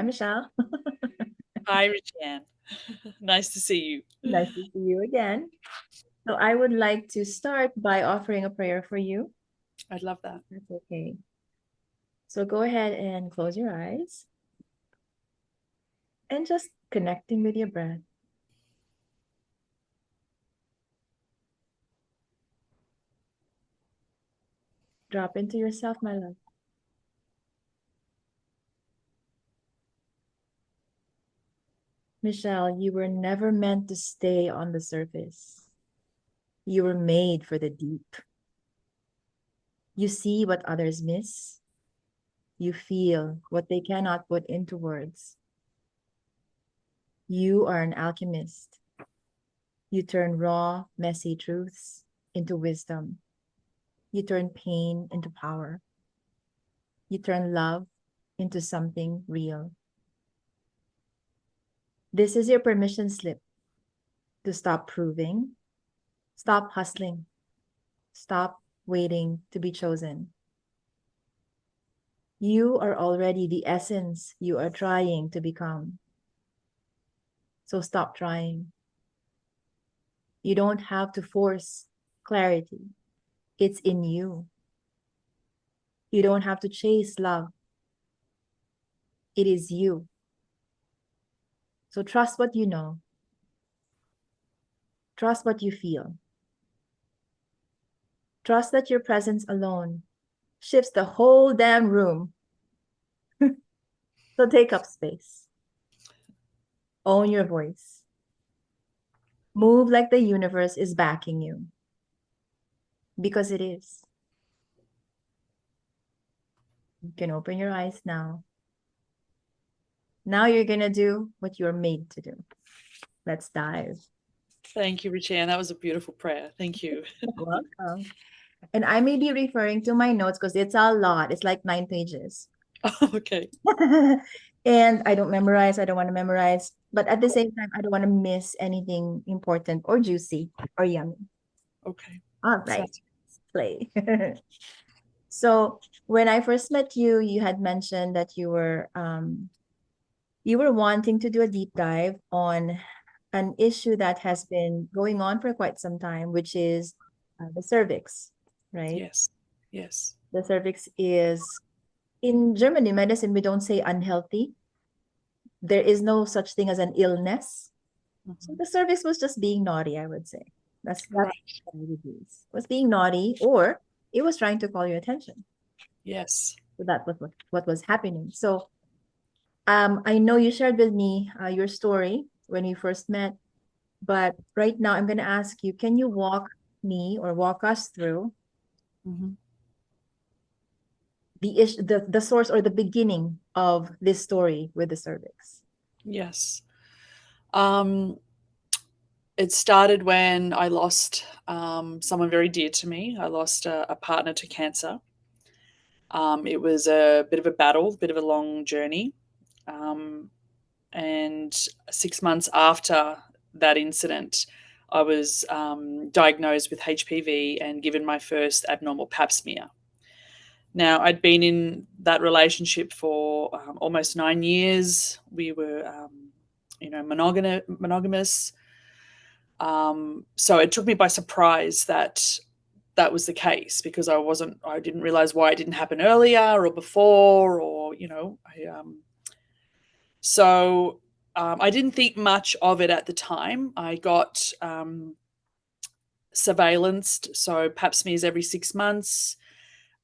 Michelle. Hi, Richanne. Nice to see you. Nice to see you again. So I would like to start by offering a prayer for you. I'd love that. That's okay. So go ahead and close your eyes and just connecting with your breath. Drop into yourself, my love. Michelle, you were never meant to stay on the surface. You were made for the deep. You see what others miss. You feel what they cannot put into words. You are an alchemist. You turn raw, messy truths into wisdom. You turn pain into power. You turn love into something real. This is your permission slip to stop proving, stop hustling, stop waiting to be chosen. You are already the essence you are trying to become. So stop trying. You don't have to force clarity. It's in you. You don't have to chase love. It is you. So trust what you know. Trust what you feel. Trust that your presence alone shifts the whole damn room. So take up space. Own your voice. Move like the universe is backing you. Because it is. You can open your eyes now. Now you're going to do what you're made to do. Let's dive. Thank you, Richanne. That was a beautiful prayer. Thank you. Welcome. And I may be referring to my notes because it's a lot. It's like 9 pages. Okay. And I don't memorize. I don't want to memorize. But at the same time, I don't want to miss anything important or juicy or yummy. Okay. All right. Play. So when I first met you, you had mentioned that you were wanting to do a deep dive on an issue that has been going on for quite some time, which is the cervix, right? Yes. Yes. The cervix is, in Germany medicine, we don't say unhealthy. There is no such thing as an illness. So the cervix was just being naughty, I would say. That's Right. what it is. It was being naughty, or it was trying to call your attention. Yes. So that was what was happening. So I know you shared with me your story when we first met, but right now I'm going to ask you, can you walk me or walk us through the source or the beginning of this story with the cervix? Yes. It started when I lost someone very dear to me. I lost a partner to cancer. It was a bit of a battle, a bit of a long journey. And 6 months after that incident, I was diagnosed with HPV and given my first abnormal pap smear. Now, I'd been in that relationship for almost 9 years. We were, monogamous. So it took me by surprise that that was the case, because I didn't realize why it didn't happen earlier or before, or, I didn't think much of it at the time. I got surveillanced, so pap smears every 6 months.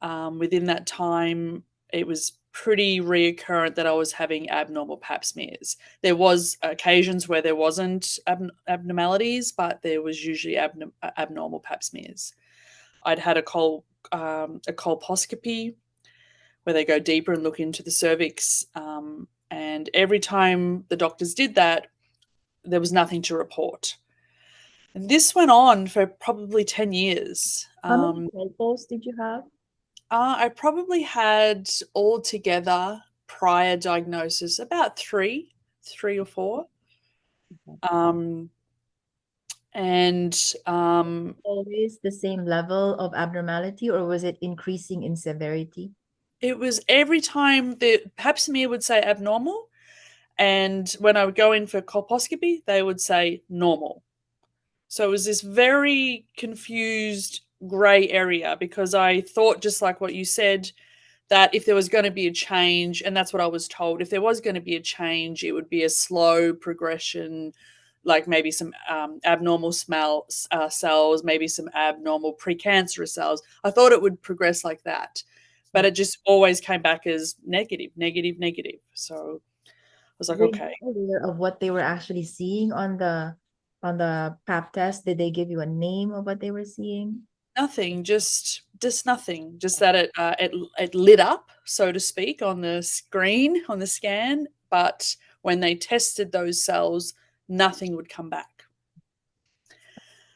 Within that time, it was pretty reoccurrent that I was having abnormal pap smears. There was occasions where there wasn't abnormalities, but there was usually abnormal pap smears. I'd had a colposcopy where they go deeper and look into the cervix. And every time the doctors did that, there was nothing to report. And this went on for probably 10 years. How many cycles did you have? I probably had altogether prior diagnosis about three or four. And always the same level of abnormality, or was it increasing in severity? it was every time the pap smear would say abnormal, And when I would go in for colposcopy, they would say normal. So it was this very confused gray area, because I thought, just like what you said, that if there was going to be a change, and that's what I was told, if there was going to be a change, it would be a slow progression, like maybe some abnormal cells, maybe some abnormal precancerous cells. I thought it would progress like that, but it just always came back as negative, negative, negative. So I was like, Were okay. you aware of what they were actually seeing on the pap test? Did they give you a name of what they were seeing? Nothing, just nothing. Just that it lit up, so to speak, on the screen, on the scan, but when they tested those cells, nothing would come back.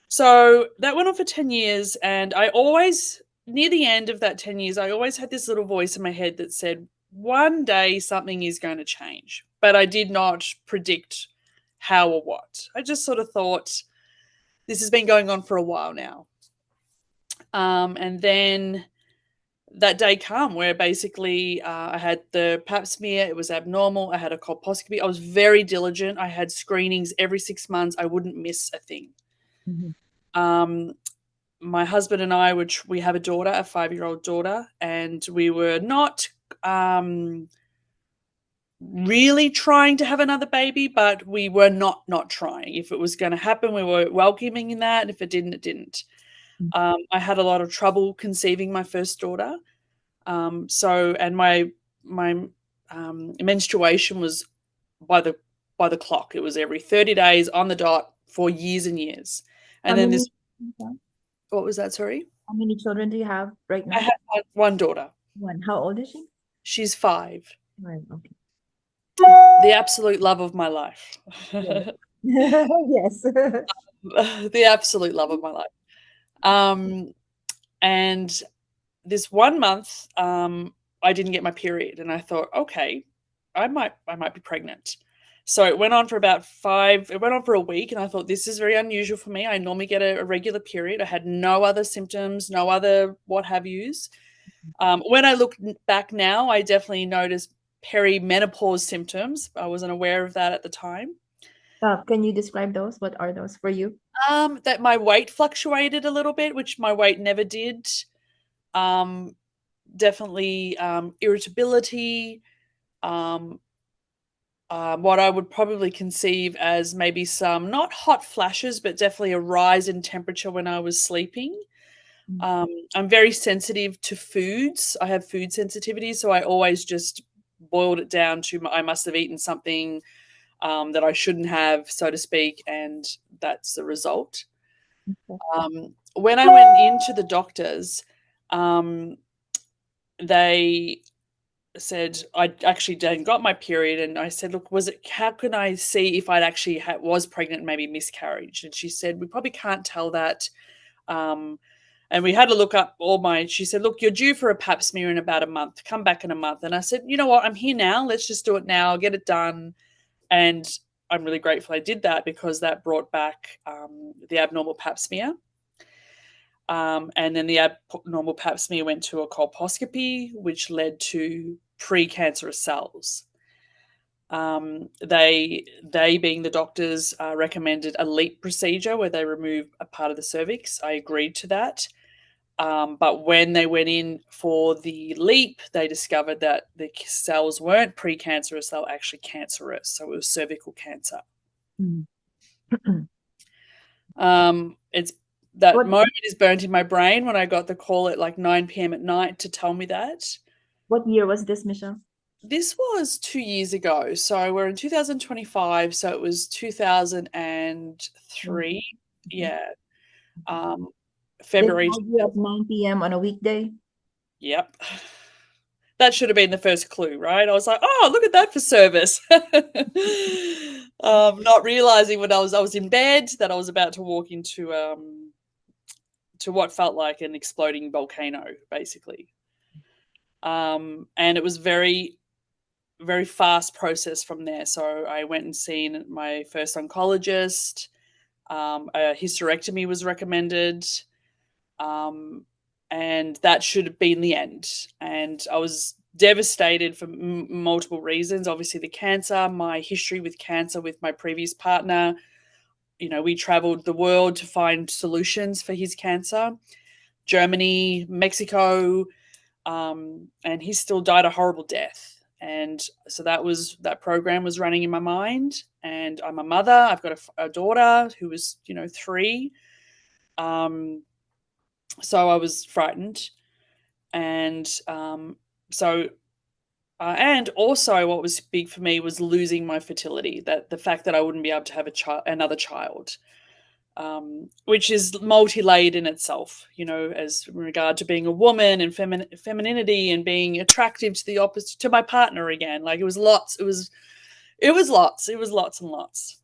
So that went on for 10 years, and I always, near the end of that 10 years, I always had this little voice in my head that said, one day something is going to change. But I did not predict how or what. I just sort of thought, this has been going on for a while now. And then that day come where basically I had the pap smear. It was abnormal. I had a colposcopy. I was very diligent. I had screenings every 6 months. I wouldn't miss a thing. Um, my husband and I, which we have a daughter, a 5-year-old daughter, and we were not really trying to have another baby, but we were not trying. If it was going to happen, we were welcoming in that. If it didn't, it didn't. I had a lot of trouble conceiving my first daughter. And my menstruation was by the clock. It was every 30 days on the dot for years and years. How And then many, this, what was that? Sorry, how many children do you have right I now? had one daughter. One. How old is she? She's 5. Right. Okay. The absolute love of my life. Yes. Yes. The absolute love of my life. And this 1 month, I didn't get my period, and I thought, okay, I might be pregnant. So it went on for it went on for a week, and I thought, this is very unusual for me. I normally get a regular period. I had no other symptoms, no other what have yous. When I look back now, I definitely noticed perimenopause symptoms. I wasn't aware of that at the time. Can you describe those? What are those for you? That my weight fluctuated a little bit, which my weight never did. Um, Definitely irritability, what I would probably conceive as maybe some not hot flashes, but definitely a rise in temperature when I was sleeping. I'm very sensitive to foods. I have food sensitivity, so I always just boiled it down to I must have eaten something that I shouldn't have, so to speak, and that's the result. When I went into the doctors, they said I actually got my period, and I said, look, how can I see if I'd actually was pregnant and maybe miscarriage? And she said, we probably can't tell that. And we had to look up she said, look, you're due for a pap smear in about a month. Come back in a month. And I said, you know what? I'm here now. Let's just do it now. I'll get it done. And I'm really grateful I did that, because that brought back the abnormal pap smear. And then the abnormal pap smear went to a colposcopy, which led to precancerous cells. They being the doctors, recommended a LEAP procedure where they remove a part of the cervix. I agreed to that. But when they went in for the LEAP, they discovered that the cells weren't precancerous, they were actually cancerous. So it was cervical cancer. It's that What moment is burnt in my brain when I got the call at like 9 p.m. at night to tell me that. what year was this, Michelle? This was 2 years ago. So we're in 2025. So it was 2003. Yeah. They February. called you at 9 p.m. on a weekday? Yep. That should have been the first clue, right? I was like, oh, look at that for service. Not realizing when I was in bed that I was about to walk into to what felt like an exploding volcano, basically. And it was very, very fast process from there. So I went and seen my first oncologist. A hysterectomy was recommended. And that should have been the end. And I was devastated for multiple reasons. Obviously, the cancer, my history with cancer with my previous partner. You know, we traveled the world to find solutions for his cancer. Germany, Mexico, and he still died a horrible death. And so that program was running in my mind. And I'm a mother. I've got a daughter who was, 3. So I was frightened, and so and also what was big for me was losing my fertility. That the fact that I wouldn't be able to have another child. Which is multi-layered in itself, as in regard to being a woman and femininity and being attractive to the opposite, to my partner again. Like it was lots. It was lots and lots.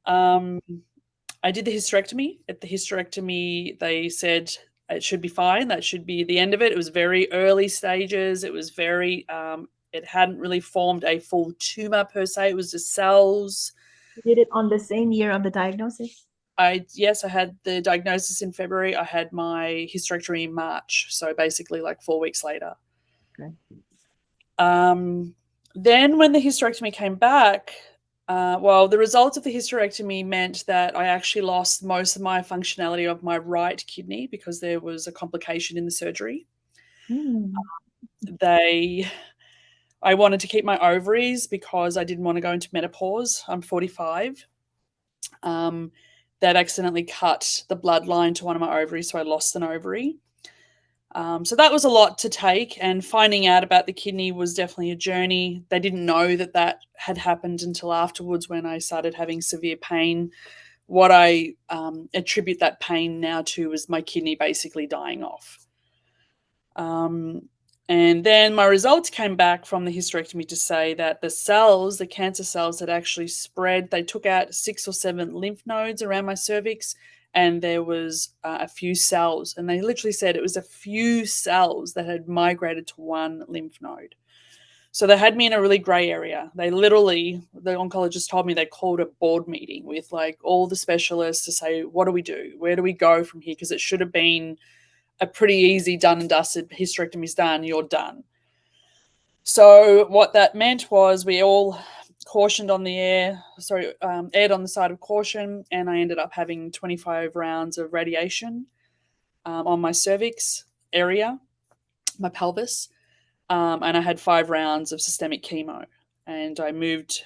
I did the hysterectomy. At the hysterectomy, they said it should be fine. That should be the end of it. It was very early stages. It was very. It hadn't really formed a full tumor per se. It was just cells. You did it on the same year of the diagnosis? I had the diagnosis in February. I had my hysterectomy in March, so basically like 4 weeks later. Okay. Then when the hysterectomy came back, the results of the hysterectomy meant that I actually lost most of my functionality of my right kidney because there was a complication in the surgery. I wanted to keep my ovaries because I didn't want to go into menopause. I'm 45. That accidentally cut the bloodline to one of my ovaries, so I lost an ovary. So that was a lot to take, and finding out about the kidney was definitely a journey. They didn't know that had happened until afterwards when I started having severe pain. What I attribute that pain now to is my kidney basically dying off. And then my results came back from the hysterectomy to say that the cancer cells had actually spread. They took out 6 or 7 lymph nodes around my cervix, and there was a few cells. And they literally said it was a few cells that had migrated to one lymph node. So they had me in a really gray area. The oncologist told me they called a board meeting with like all the specialists to say, what do we do? Where do we go from here? Because it should have been a pretty easy done and dusted. Hysterectomy's done, you're done. So what that meant was we all aired on the side of caution, and I ended up having 25 rounds of radiation on my cervix area, my pelvis, and I had 5 rounds of systemic chemo. And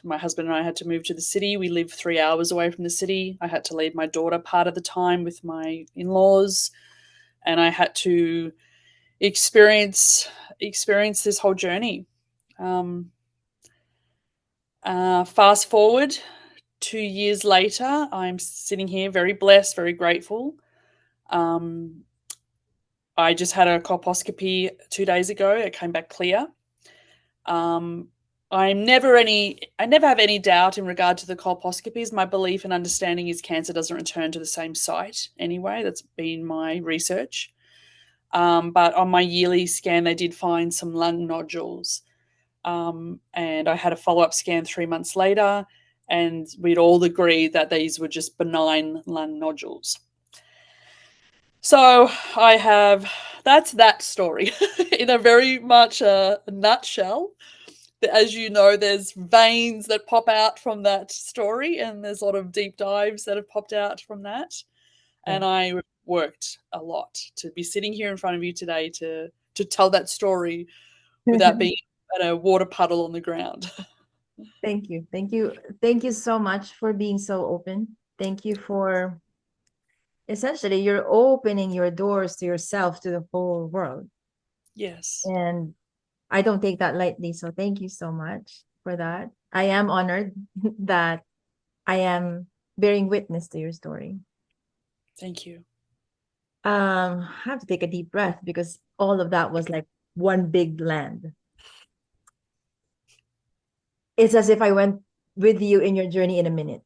my husband and I had to move to the city. We live 3 hours away from the city. I had to leave my daughter part of the time with my in-laws, and I had to experience this whole journey. Fast forward 2 years later, I'm sitting here very blessed, very grateful. I just had a colposcopy 2 days ago. It came back clear. I never have any doubt in regard to the colposcopies. My belief and understanding is cancer doesn't return to the same site anyway. That's been my research. But on my yearly scan, they did find some lung nodules. And I had a follow-up scan 3 months later, and we'd all agreed that these were just benign lung nodules. So that's that story in a very much a nutshell. As you know, there's veins that pop out from that story, and there's a lot of deep dives that have popped out from that. And I worked a lot to be sitting here in front of you today to tell that story without being at a water puddle on the ground. Thank you. Thank you. Thank you so much for being so open. Thank you for essentially you're opening your doors to yourself, to the whole world. Yes. And I don't take that lightly. So thank you so much for that. I am honored that I am bearing witness to your story. Thank you. I have to take a deep breath because all of that was like one big land. It's as if I went with you in your journey in a minute.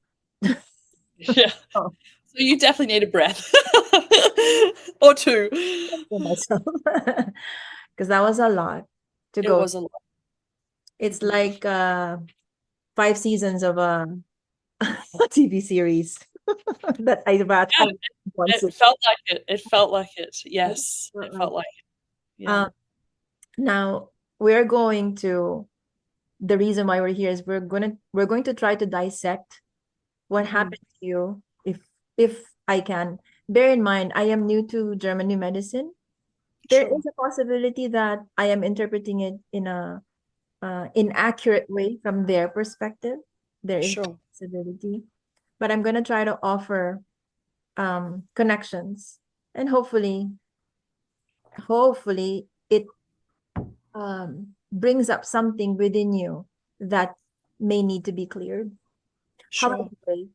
Yeah. Oh. So you definitely need a breath or 2. For myself. Because that was a lot to go. It was a lot. It's like 5 seasons of a TV series that I watched once. It felt like it. It felt like it. Yes, it felt like it. Yeah. Now, we're going to, the reason why we're here is we're going to try to dissect what happened to you, if I can. Bear in mind, I am new to German New Medicine. There Sure. is a possibility that I am interpreting it in a inaccurate way from their perspective. There is a Sure. possibility, but I'm gonna try to offer connections, and hopefully it brings up something within you that may need to be cleared. How about Sure. today?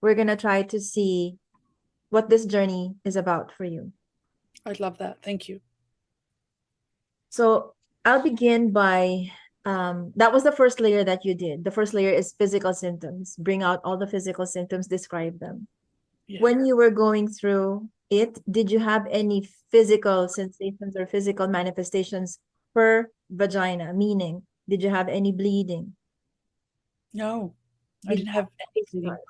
We're gonna try to see what this journey is about for you. I'd love that. Thank you. So I'll begin by that was the first layer that you did. The first layer is physical symptoms. Bring out all the physical symptoms, describe them. Yeah. When you were going through it, did you have any physical sensations or physical manifestations per vagina? Meaning, did you have any bleeding? No, I Did you didn't have have any anything. discharge?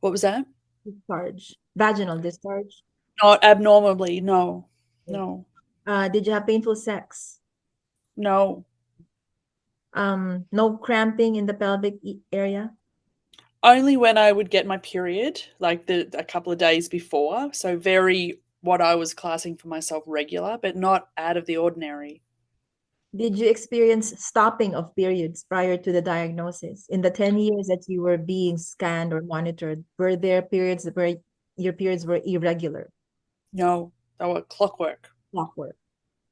What was that? Discharge, vaginal discharge? Not abnormally. No. No. Did you have painful sex? No. No cramping in the pelvic area? Only when I would get my period, like a couple of days before. So very what I was classing for myself regular, but not out of the ordinary. Did you experience stopping of periods prior to the diagnosis? In the 10 years that you were being scanned or monitored, were there periods where your periods were irregular? No. They were clockwork. Clockwork.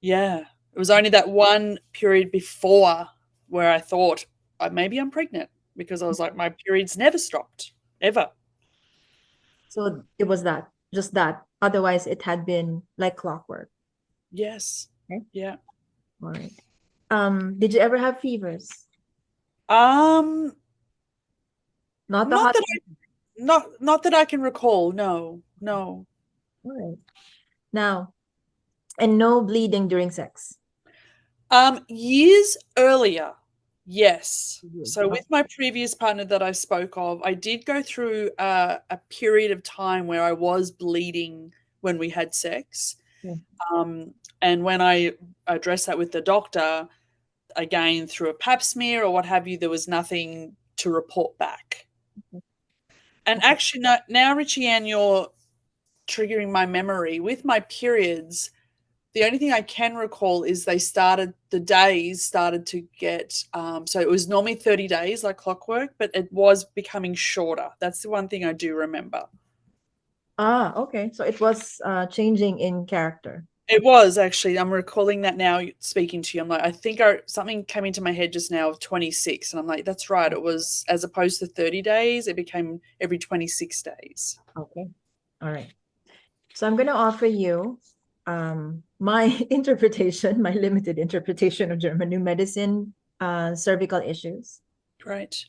Yeah. It was only that one period before where I thought maybe I'm pregnant because I was like, my periods never stopped, ever. So it was that, just that. Otherwise, it had been like clockwork. Yes. Okay. Yeah. All right. Did you ever have fevers? Um, Not the not hot. that not that I can recall. No. No. All right. Now, and no bleeding during sex. Years earlier, yes. Mhm. So with my previous partner that I spoke of, I did go through a period of time where I was bleeding when we had sex. Yeah. And when I addressed that with the doctor, again through a pap smear or what have you, there was nothing to report back. And Okay. actually, now Richie Ann, you're triggering my memory with my periods. The only thing I can recall is the days started to get, so it was normally 30 days like clockwork, but it was becoming shorter. That's the one thing I do remember. Okay. So it was changing in character. It was actually, I'm recalling that now speaking to you. I'm like, I think something came into my head just now of 26. And I'm like, that's right. It was, as opposed to 30 days, it became every 26 days. Okay. All right. So I'm going to offer you my interpretation, my limited interpretation of German New Medicine cervical issues. Great.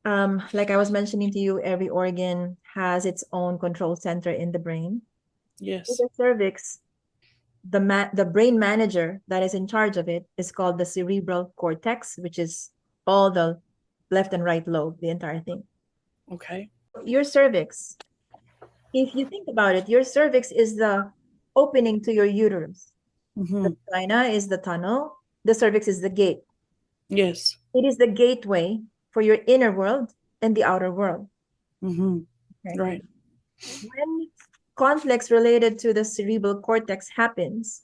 Like I was mentioning to you, every organ has its own control center in the brain. With Yes. the cervix, the brain manager that is in charge of it is called the cerebral cortex, which is all the left and right lobe, the entire thing. Okay. Your cervix, if you think about it, your cervix is the opening to your uterus. Mm-hmm. The vagina is the tunnel. The cervix is the gate. Yes. It is the gateway for your inner world and the outer world. Mm-hmm. Okay. Right. When conflicts related to the cerebral cortex happens,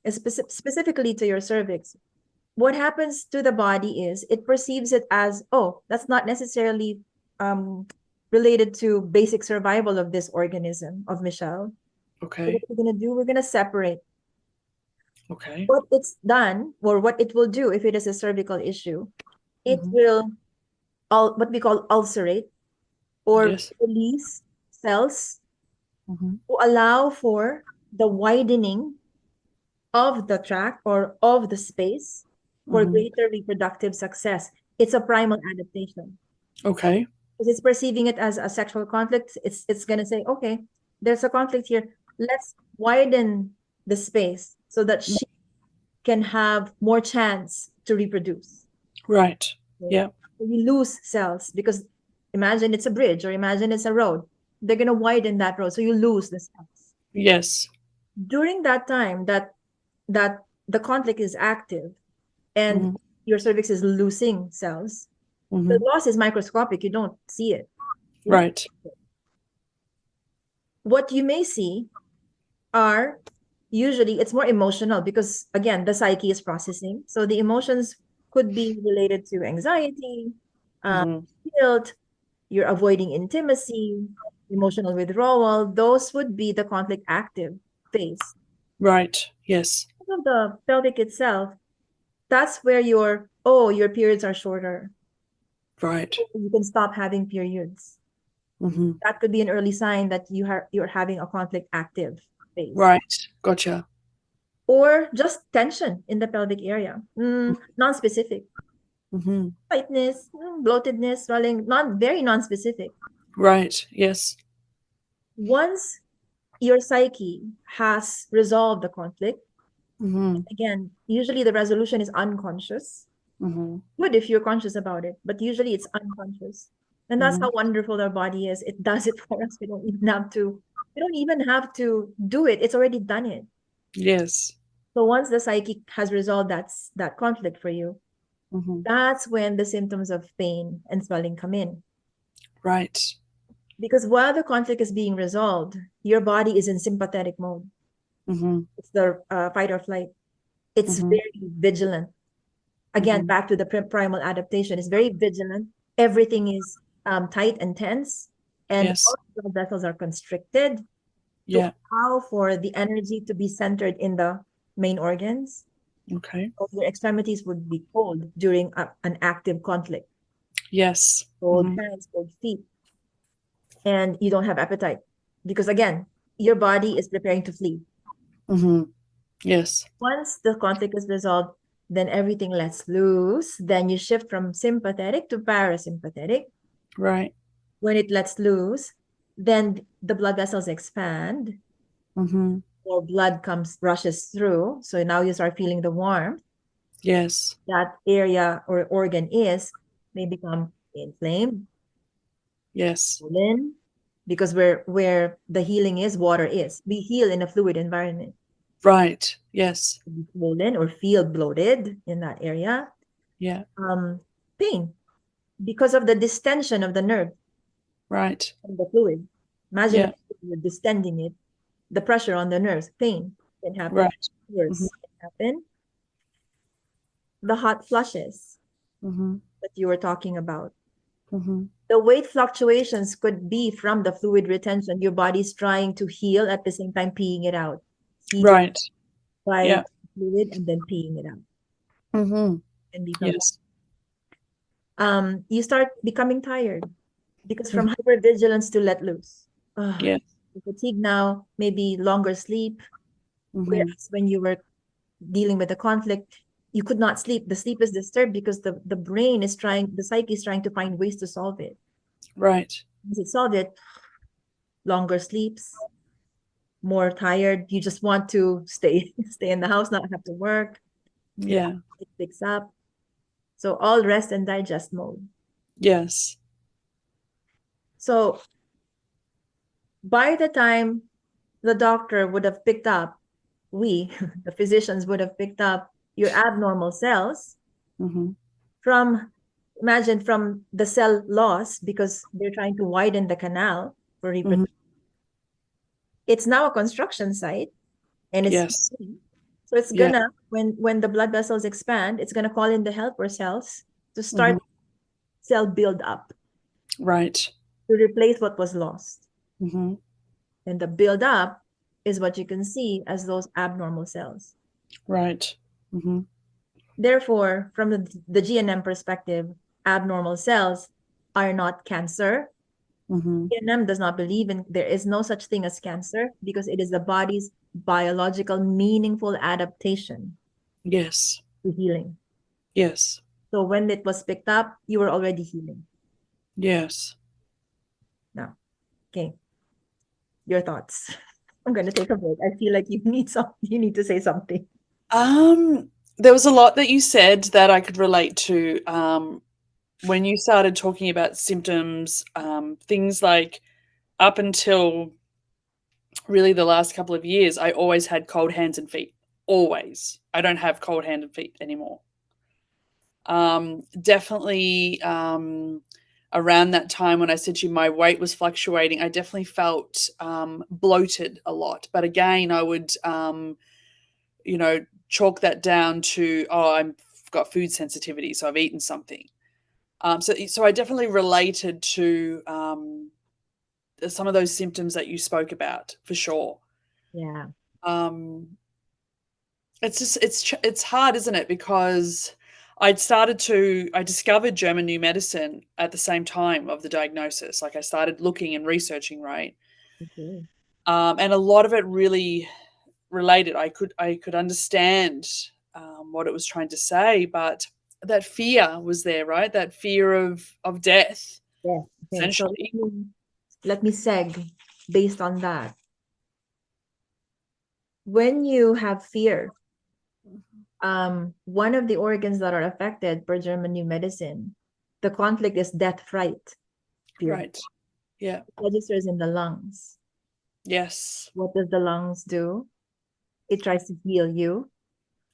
specifically to your cervix, what happens to the body is it perceives it as, oh, that's not necessarily related to basic survival of this organism, of Michelle. So what Okay. we're going to do, we're going to separate Okay. what it's done, or what it will do if it is a cervical issue. It Mm-hmm. will what we call ulcerate or Yes. release cells Mm-hmm. to allow for the widening of the tract or of the space for Mm-hmm. greater reproductive success. It's a primal adaptation. Okay. Because it's perceiving it as a sexual conflict. It's gonna say, okay, there's a conflict here. Let's widen the space so that she can have more chance to reproduce. Right. Okay? Yeah. So you lose cells because imagine it's a bridge or imagine it's a road. They're gonna widen that road, so you lose the cells. Yes. During that time, that the conflict is active and your cervix is losing cells, the loss is microscopic. You don't see it. Right. What you may see are usually it's more emotional because again the psyche is processing. So the emotions could be related to anxiety, guilt, you're avoiding intimacy, emotional withdrawal. Those would be the conflict active phase. Right. Yes. Of the pelvic itself, that's where your periods are shorter. Right. You can stop having periods. That could be an early sign that you're having a conflict active phase. Right. Gotcha. Or just tension in the pelvic area, non-specific. Tightness, bloatedness, swelling, very non-specific. Right. Yes. Once your psyche has resolved the conflict, again, usually the resolution is unconscious. Good if you're conscious about it, but usually it's unconscious. And that's how wonderful our body is. It does it for us. We don't even have to do it. It's already done it. Yes. So once the psyche has resolved that conflict for you, that's when the symptoms of pain and swelling come in. Right. Because while the conflict is being resolved, your body is in sympathetic mode. It's the fight or flight. It's very vigilant. Again, back to the primal adaptation. It's very vigilant. Everything is tight and tense, and all the blood vessels are constricted to allow for the energy to be centered in the main organs. Okay. So your extremities would be cold during an active conflict. Yes. Cold hands, cold feet. And you don't have appetite because, again, your body is preparing to flee. Yes. Once the conflict is resolved, then everything lets loose. Then you shift from sympathetic to parasympathetic. Right. When it lets loose, then the blood vessels expand. More blood rushes through. So now you start feeling the warmth. Yes. That area or organ may become inflamed. Yes. Swollen, because where the healing is, water is. We heal in a fluid environment. Right. Yes. Be swollen or feel bloated in that area. Yeah. Pain because of the distension of the nerve. Right. And the fluid. Imagine if you're distending it, the pressure on the nerves, pain can happen. Right. Can happen. The hot flushes that you were talking about. The weight fluctuations could be from the fluid retention. Your body's trying to heal at the same time peeing it out. Right. By fluid and then peeing it out. And yes. You start becoming tired because from hypervigilance to let loose. Yes. Fatigue now, maybe longer sleep. Whereas when you were dealing with the conflict, you could not sleep. The sleep is disturbed because the psyche is trying to find ways to solve it. Right. Once it solved it, longer sleeps, more tired. You just want to stay in the house, not have to work. Yeah. It picks up. So all rest and digest mode. Yes. So by the time the doctor would have picked up, the physicians would have picked up your abnormal cells from the cell loss because they're trying to widen the canal for reproduction. It's now a construction site and it's so it's gonna when the blood vessels expand, it's gonna call in the helper cells to start cell build up. Right. To replace what was lost. And the build up is what you can see as those abnormal cells. Right. Therefore, from the GNM perspective, abnormal cells are not cancer. GNM does not believe there is no such thing as cancer because it is the body's biological, meaningful adaptation. Yes. To healing. Yes. So when it was picked up, you were already healing. Yes. Now, okay. Your thoughts. I'm going to take a break. I feel like you need to say something. There was a lot that you said that I could relate to. When you started talking about symptoms, things like up until really the last couple of years, I always had cold hands and feet. always. I don't have cold hand and feet anymore. Definitely around that time when I said to you my weight was fluctuating, I definitely felt bloated a lot. But again, I would, chalk that down to, oh, I've got food sensitivity, so I've eaten something. So I definitely related to some of those symptoms that you spoke about for sure. Yeah. Um, it's hard, isn't it? Because I discovered German new medicine at the same time of the diagnosis. Like I started looking and researching, right? Okay. And a lot of it really related. I could understand what it was trying to say, but that fear was there, right? That fear of death, Yeah. Okay. So essentially. let me seg based on that. When you have fear, one of the organs that are affected per German new medicine, the conflict is death fright fear. Right. Yeah. It registers in the lungs. Yes. What does the lungs do? It tries to heal you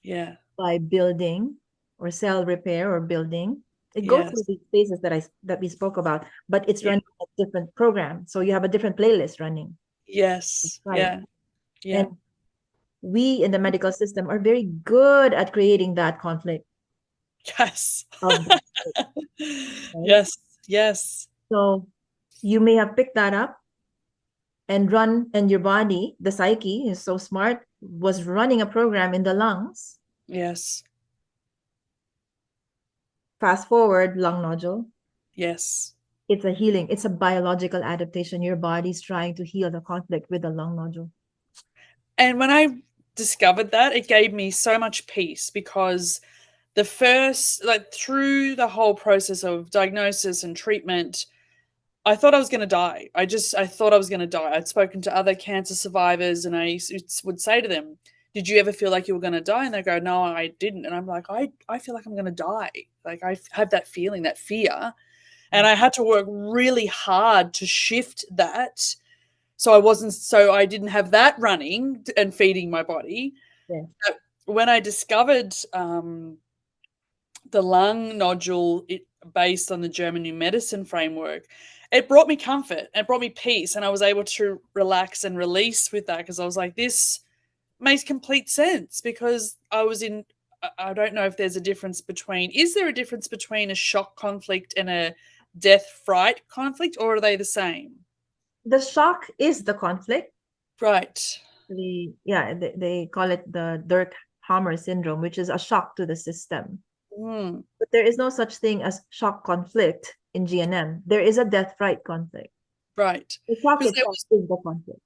Yeah. by building or cell repair or building. It goes through Yes. these phases that we spoke about, but it's Yeah. running a different program. So you have a different playlist running. Yes. Right. Yeah. Yeah. And we in the medical system are very good at creating that conflict Yes. of that, right? Yes. Yes. So you may have picked that up and run, and your body, the psyche is so smart, was running a program in the lungs. Yes. Fast forward, lung nodule. Yes. It's a healing, it's a biological adaptation. Your body's trying to heal the conflict with the lung nodule. And when I discovered that, it gave me so much peace because the first, like through the whole process of diagnosis and treatment, I thought I was going to die. I thought I was going to die. I'd spoken to other cancer survivors and would say to them, did you ever feel like you were going to die? And they go, no, I didn't. And I'm like, I feel like I'm going to die. Like I have that feeling, that fear. And I had to work really hard to shift that. So I didn't have that running and feeding my body. Yeah. When I discovered the lung nodule, based on the German New Medicine framework, it brought me comfort. It brought me peace, and I was able to relax and release with that because I was like, this makes complete sense. Because I was in, I don't know if there's a difference between. Is there a difference between a shock conflict and a death fright conflict, or are they the same? The shock is the conflict. Right. They call it the Dirk Hammer syndrome, which is a shock to the system. Mm, But there is no such thing as shock conflict in GNM. There is a death fright conflict. right. The shock Because there itself was is the conflict.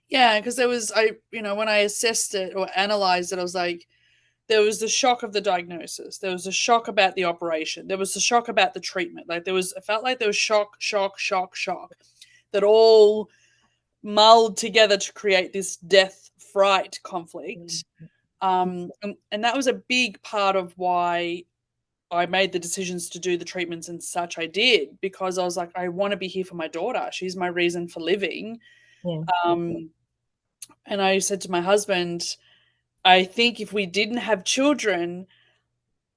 Yeah, because there was when I assessed it or analyzed it, I was like, there was the shock of the diagnosis, there was the shock about the operation, there was the shock about the treatment. Like it felt like there was shock, shock, shock, shock, that all mulled together to create this death fright conflict. And that was a big part of why I made the decisions to do the treatments and such I did, because I was like, I want to be here for my daughter. She's my reason for living. Yeah. Um, and I said to my husband, I think if we didn't have children,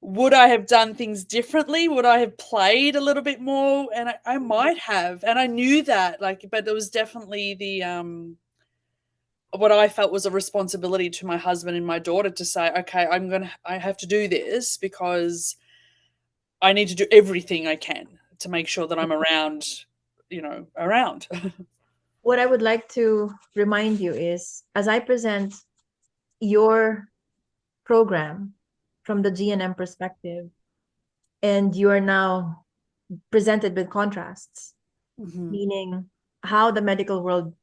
would I have done things differently? Would I have played a little bit more? And I might have. And I knew that, like, but there was definitely the what I felt was a responsibility to my husband and my daughter to say, okay, I have to do this because I need to do everything I can to make sure that I'm around, around. What I would like to remind you is, as I present your program from the GNM perspective, and you are now presented with contrasts, Mhm. meaning how the medical world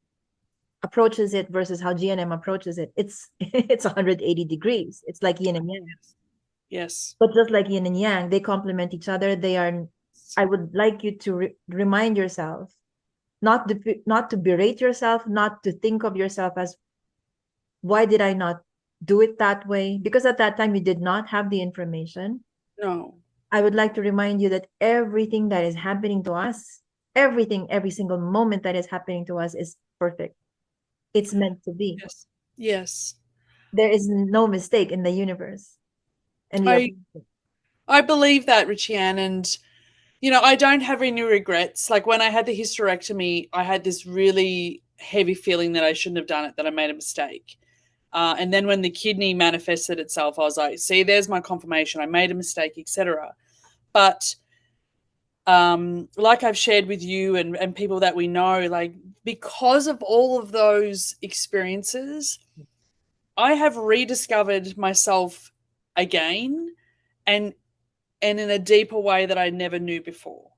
approaches it versus how GNM approaches it. It's it's 180 degrees. It's like yin and yang. Yes. But just like yin and yang, they complement each other. They are. I would like you to remind yourself not to berate yourself, not to think of yourself as, why did I not do it that way? Because at that time you did not have the information. No. I would like to remind you that everything that is happening to us, everything, every single moment that is happening to us is perfect. It's meant to be. Yes. Yes. there is no mistake in the universe. And you I I believe that, Richie Ann, and I don't have any regrets. Like when I had the hysterectomy, I had this really heavy feeling that I shouldn't have done it, that I made a mistake. And then when the kidney manifested itself, I was like, see, there's my confirmation. I made a mistake, etc. But like I've shared with you and people that we know, like because of all of those experiences, I have rediscovered myself again and in a deeper way that I never knew before.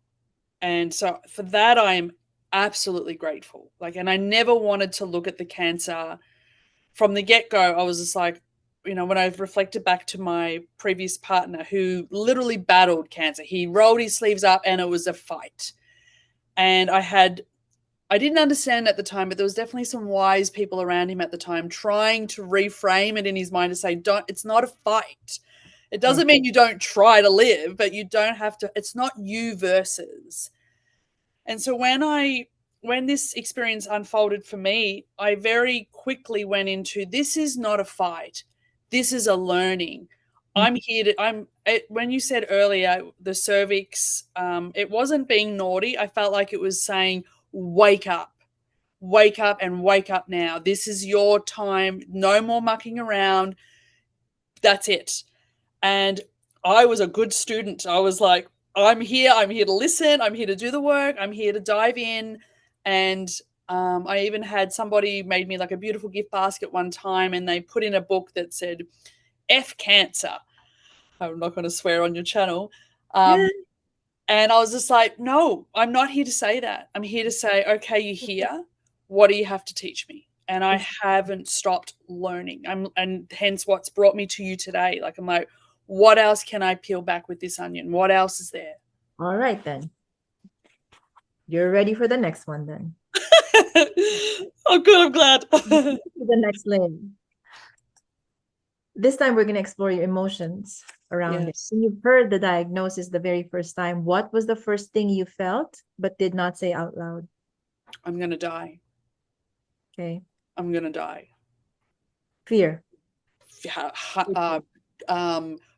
And so for that, I am absolutely grateful. Like, and I never wanted to look at the cancer from the get go. I was just like, when I've reflected back to my previous partner who literally battled cancer, he rolled his sleeves up and it was a fight. And I didn't understand at the time, but there was definitely some wise people around him at the time trying to reframe it in his mind to say, it's not a fight. It Yeah. doesn't mean you don't try to live, but you don't have to, it's not you versus. And so when this experience unfolded for me, I very quickly went into, this is not a fight. This is a learning. I'm here to when you said earlier the cervix, it wasn't being naughty. I felt like it was saying, wake up. Wake up and wake up now. This is your time. No more mucking around. That's it. And I was a good student. I was like, I'm here to listen, I'm here to do the work, I'm here to dive in. And I even had somebody made me like a beautiful gift basket one time, and they put in a book that said F cancer. I'm not going to swear on your channel. Yeah. And I was just like, no, I'm not here to say that. I'm here to say, okay, you're here. What do you have to teach me? And I haven't stopped learning. And hence what's brought me to you today. Like, I'm like, what else can I peel back with this onion? What else is there? All right, then. You're ready for the next one, then. Oh, good. I'm glad. The next layer. This time, we're going to explore your emotions around it. Yes. When you heard the diagnosis the very first time, what was the first thing you felt but did not say out loud? I'm going to die. Okay. I'm going to die. Fear.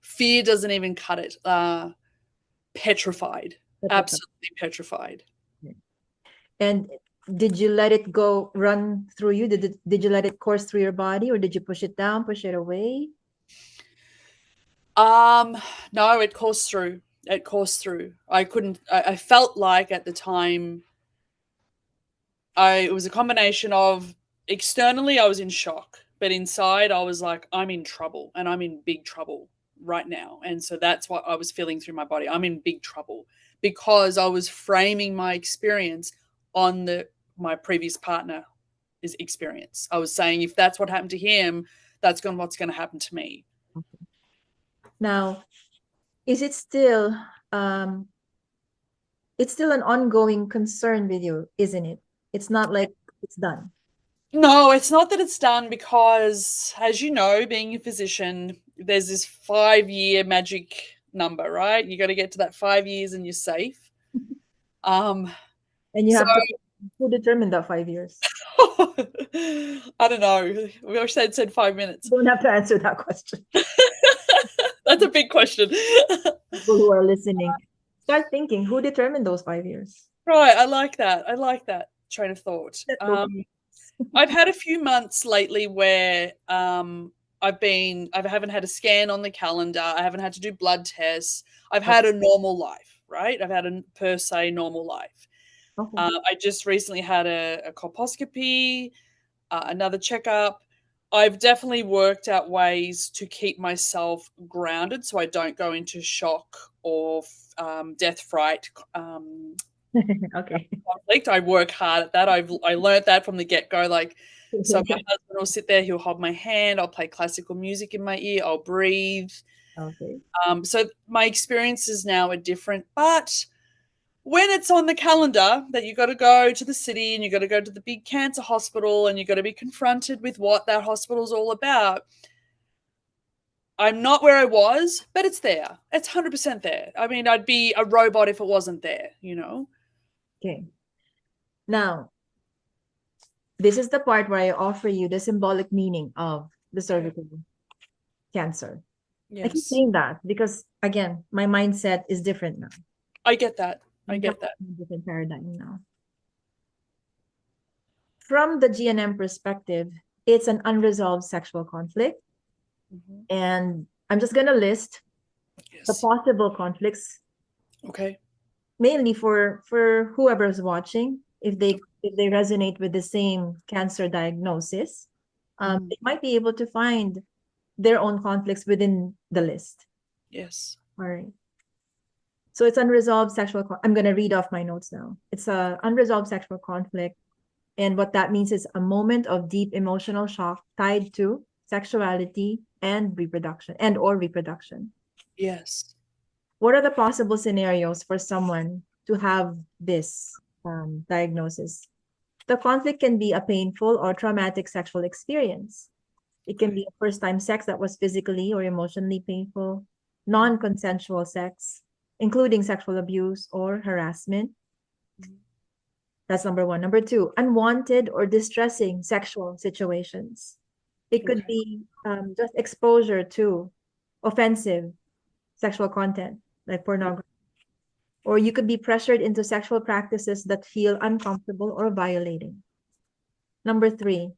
Fear doesn't even cut it. Petrified. Absolutely petrified. And did you let it go, run through you? Did you let it course through your body, or did you push it down, push it away? No, it coursed through. It coursed through. I felt like at the time, it was a combination of, externally I was in shock, but inside I was like, I'm in trouble, and I'm in big trouble right now. And so that's what I was feeling through my body. I'm in big trouble because I was framing my experience on my previous partner's experience. I was saying, if that's what happened to him, that's what's going to happen to me. Now, is it still it's still an ongoing concern with you, isn't it? It's not like it's done. No, it's not that it's done, because, as you know, being a physician, there's this 5-year magic number, right? You got to get to that 5 years and you're safe. And you So have to, who determined that 5 years? I don't know. We wish they'd said 5 minutes. You don't have to answer that question. That's a big question. People who are listening, start thinking, who determined those 5 years? Right, I like that. I like that train of thought. Let's go. I've had a few months lately where I haven't had a scan on the calendar. I haven't had to do blood tests. I've had a normal life, right? I've had a per se normal life. Okay. I just recently had a colposcopy, another checkup. I've definitely worked out ways to keep myself grounded so I don't go into shock or death fright Okay. conflict. I work hard at that. I learned that from the get-go. Like, so my husband will sit there, he'll hold my hand, I'll play classical music in my ear, I'll breathe. Okay. So my experiences now are different, but when it's on the calendar that you got to go to the city and you got to go to the big cancer hospital and you got to be confronted with what that hospital's all about, I'm not where I was, but it's there. It's 100% there. I mean, I'd be a robot if it wasn't there, Okay. Now, this is the part where I offer you the symbolic meaning of the cervical cancer. I keep Yes. saying that because, again, my mindset is different now. I get that. I I'm get coming that. from a different paradigm now. From the GNM perspective, it's an unresolved sexual conflict. Mhm. And I'm just going to list the Yes. possible conflicts, Okay. mainly for whoever's watching, if they resonate with the same cancer diagnosis, Mhm. they might be able to find their own conflicts within the list. Yes. All right. So it's unresolved sexual. I'm going to read off my notes now. It's a unresolved sexual conflict, and what that means is a moment of deep emotional shock tied to sexuality and reproduction. Yes. What are the possible scenarios for someone to have this diagnosis? The conflict can be a painful or traumatic sexual experience. It can Okay. be a first time sex that was physically or emotionally painful, non consensual sex, including sexual abuse or harassment. Mhm. That's number one. Number two, unwanted or distressing sexual situations. It could Okay. be just exposure to offensive sexual content, like pornography. Or you could be pressured into sexual practices that feel uncomfortable or violating. Number three,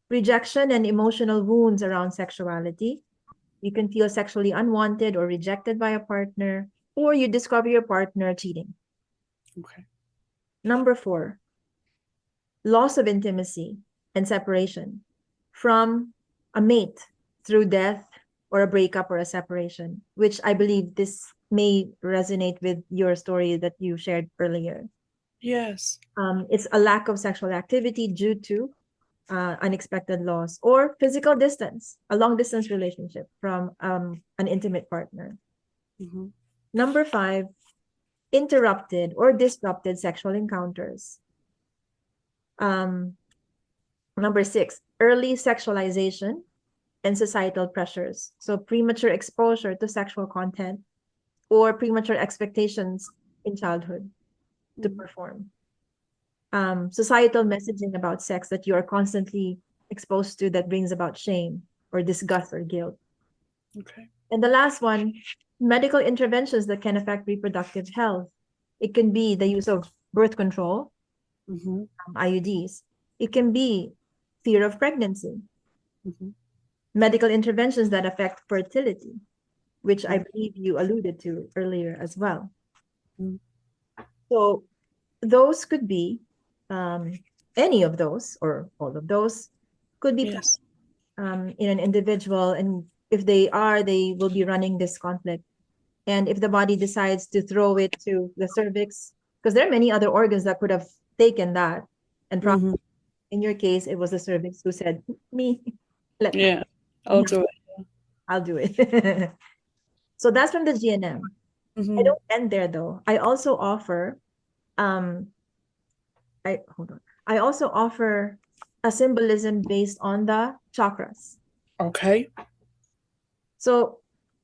rejection and emotional wounds around sexuality. You can feel sexually unwanted or rejected by a partner, or you discover your partner cheating. Okay. Number four, loss of intimacy and separation from a mate through death or a breakup or a separation, which I believe this may resonate with your story that you shared earlier. Yes. It's a lack of sexual activity due to unexpected loss or physical distance, a long distance relationship from an intimate partner. Mhm. Number five, interrupted or disrupted sexual encounters. Um, Number six, early sexualization and societal pressures. So premature exposure to sexual content or premature expectations in childhood to Mhm. perform. Societal messaging about sex that you are constantly exposed to that brings about shame or disgust or guilt. Okay. And the last one, medical interventions that can affect reproductive health. It can be the use of birth control, Mhm. IUDs. It can be fear of pregnancy, Mhm. medical interventions that affect fertility, which I Mhm. believe you alluded to earlier as well. Mhm. So those could be um, any of those or all of those could be Yes. in an individual. And if they are, they will be running this conflict. And if the body decides to throw it to the cervix, because there are many other organs that could have taken that. And Mhm. in your case, it was the cervix who said, me, let me, Yeah. I'll do it. I'll do it. So that's from the GNM. I Mhm. don't end there though. Um, I hold on. I also offer a symbolism based on the chakras. Okay. So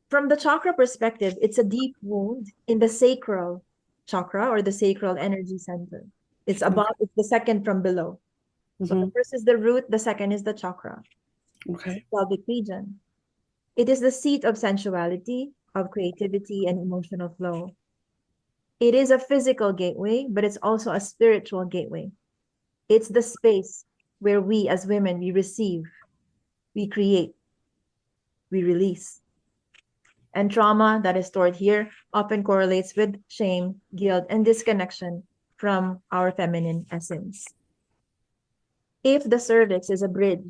from the chakra perspective, it's a deep wound in the sacral chakra or the sacral energy center. Okay. It's the second from below. So the Mhm. first is the root, the second is the chakra, Okay. pelvic region. It is the seat of sensuality, of creativity, and emotional flow. It is a physical gateway, but it's also a spiritual gateway. It's the space where we as women, we receive, we create, we release. And trauma that is stored here often correlates with shame, guilt, and disconnection from our feminine essence. If the cervix is a bridge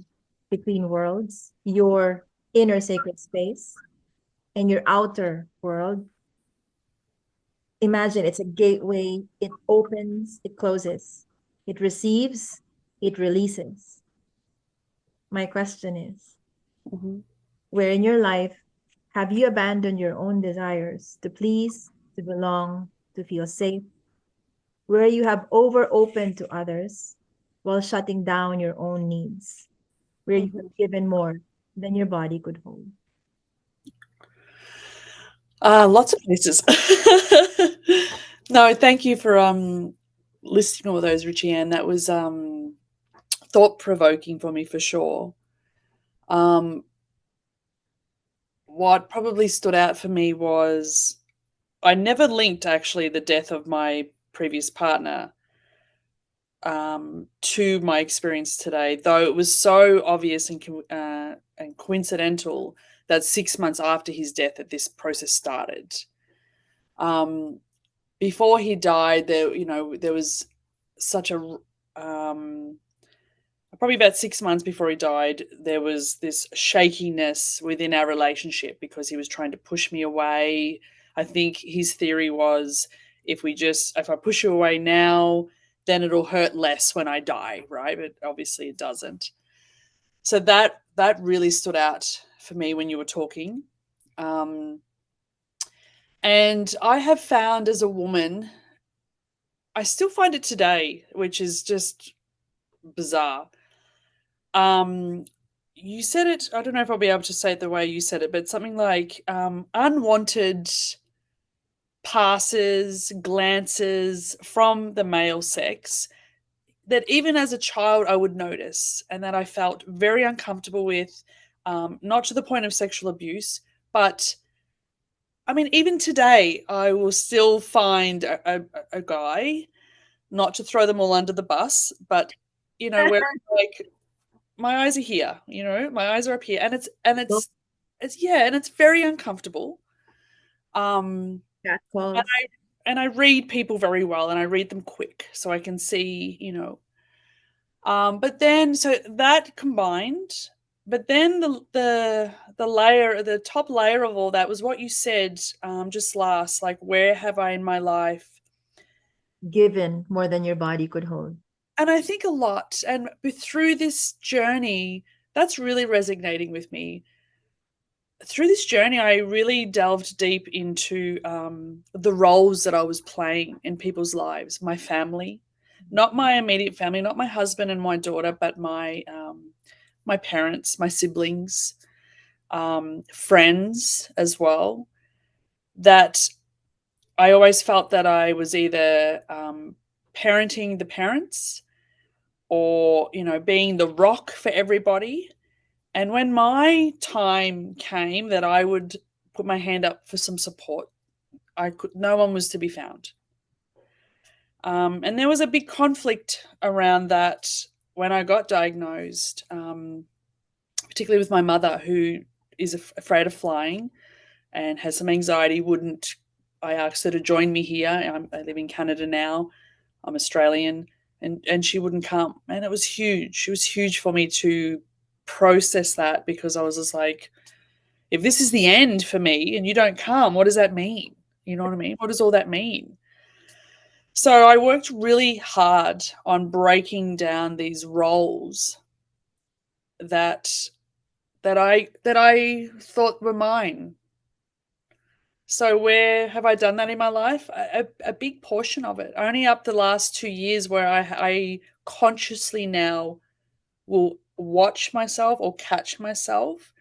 between worlds, your inner sacred space and your outer world, imagine it's a gateway. It opens, it closes, it receives, it releases. My question is, Mhm. where in your life have you abandoned your own desires to please, to belong, to feel safe? Where you have over opened to others while shutting down your own needs? Where you Mhm. have given more than your body could hold? Lots of places. No, thank you for listing all those, Richie Ann. That was thought provoking for me for sure. Um, what probably stood out for me was I never linked actually the death of my previous partner to my experience today, though it was so obvious and coincidental that 6 months after his death that this process started. Um, Before he died, there was such a probably about 6 months before he died, there was this shakiness within our relationship because he was trying to push me away. I think his theory was if I push you away now, then it'll hurt less when I die, right? But obviously it doesn't. So that really stood out for me when you were talking. Um, and I have found as a woman, I still find it today, which is just bizarre. Um, you said it, I don't know if I'll be able to say it the way you said it, but something like unwanted passes, glances from the male sex that even as a child I would notice and that I felt very uncomfortable with, not to the point of sexual abuse, but I mean, even today, I will still find a guy, not to throw them all under the bus, but where like my eyes are here, my eyes are up here, and it's yeah, and it's very uncomfortable. Um, Cat and calls. I read people very well, and I read them quick, so I can see, But then, so that combined, but then the top layer of all that was what you said, just last, like, where have I in my life? Given more than your body could hold. And I think a lot, and through this journey, that's really resonating with me. Through this journey, I really delved deep into the roles that I was playing in people's lives, my family, not my immediate family, not my husband and my daughter, but my parents, my siblings, friends as well. That I always felt that I was either parenting the parents or being the rock for everybody. And when my time came that I would put my hand up for some support, no one was to be found. And there was a big conflict around that when I got diagnosed, particularly with my mother, who is afraid of flying and has some anxiety. I asked her to join me here. I live in Canada now. I'm Australian, and she wouldn't come. And it was huge. It was huge for me to process that because I was just like, if this is the end for me and you don't come, what does that mean? You know what I mean? What does all that mean? So I worked really hard on breaking down these roles that I thought were mine. So where have I done that in my life? A big portion of it. Only up the last 2 years where I consciously now will watch myself or catch myself,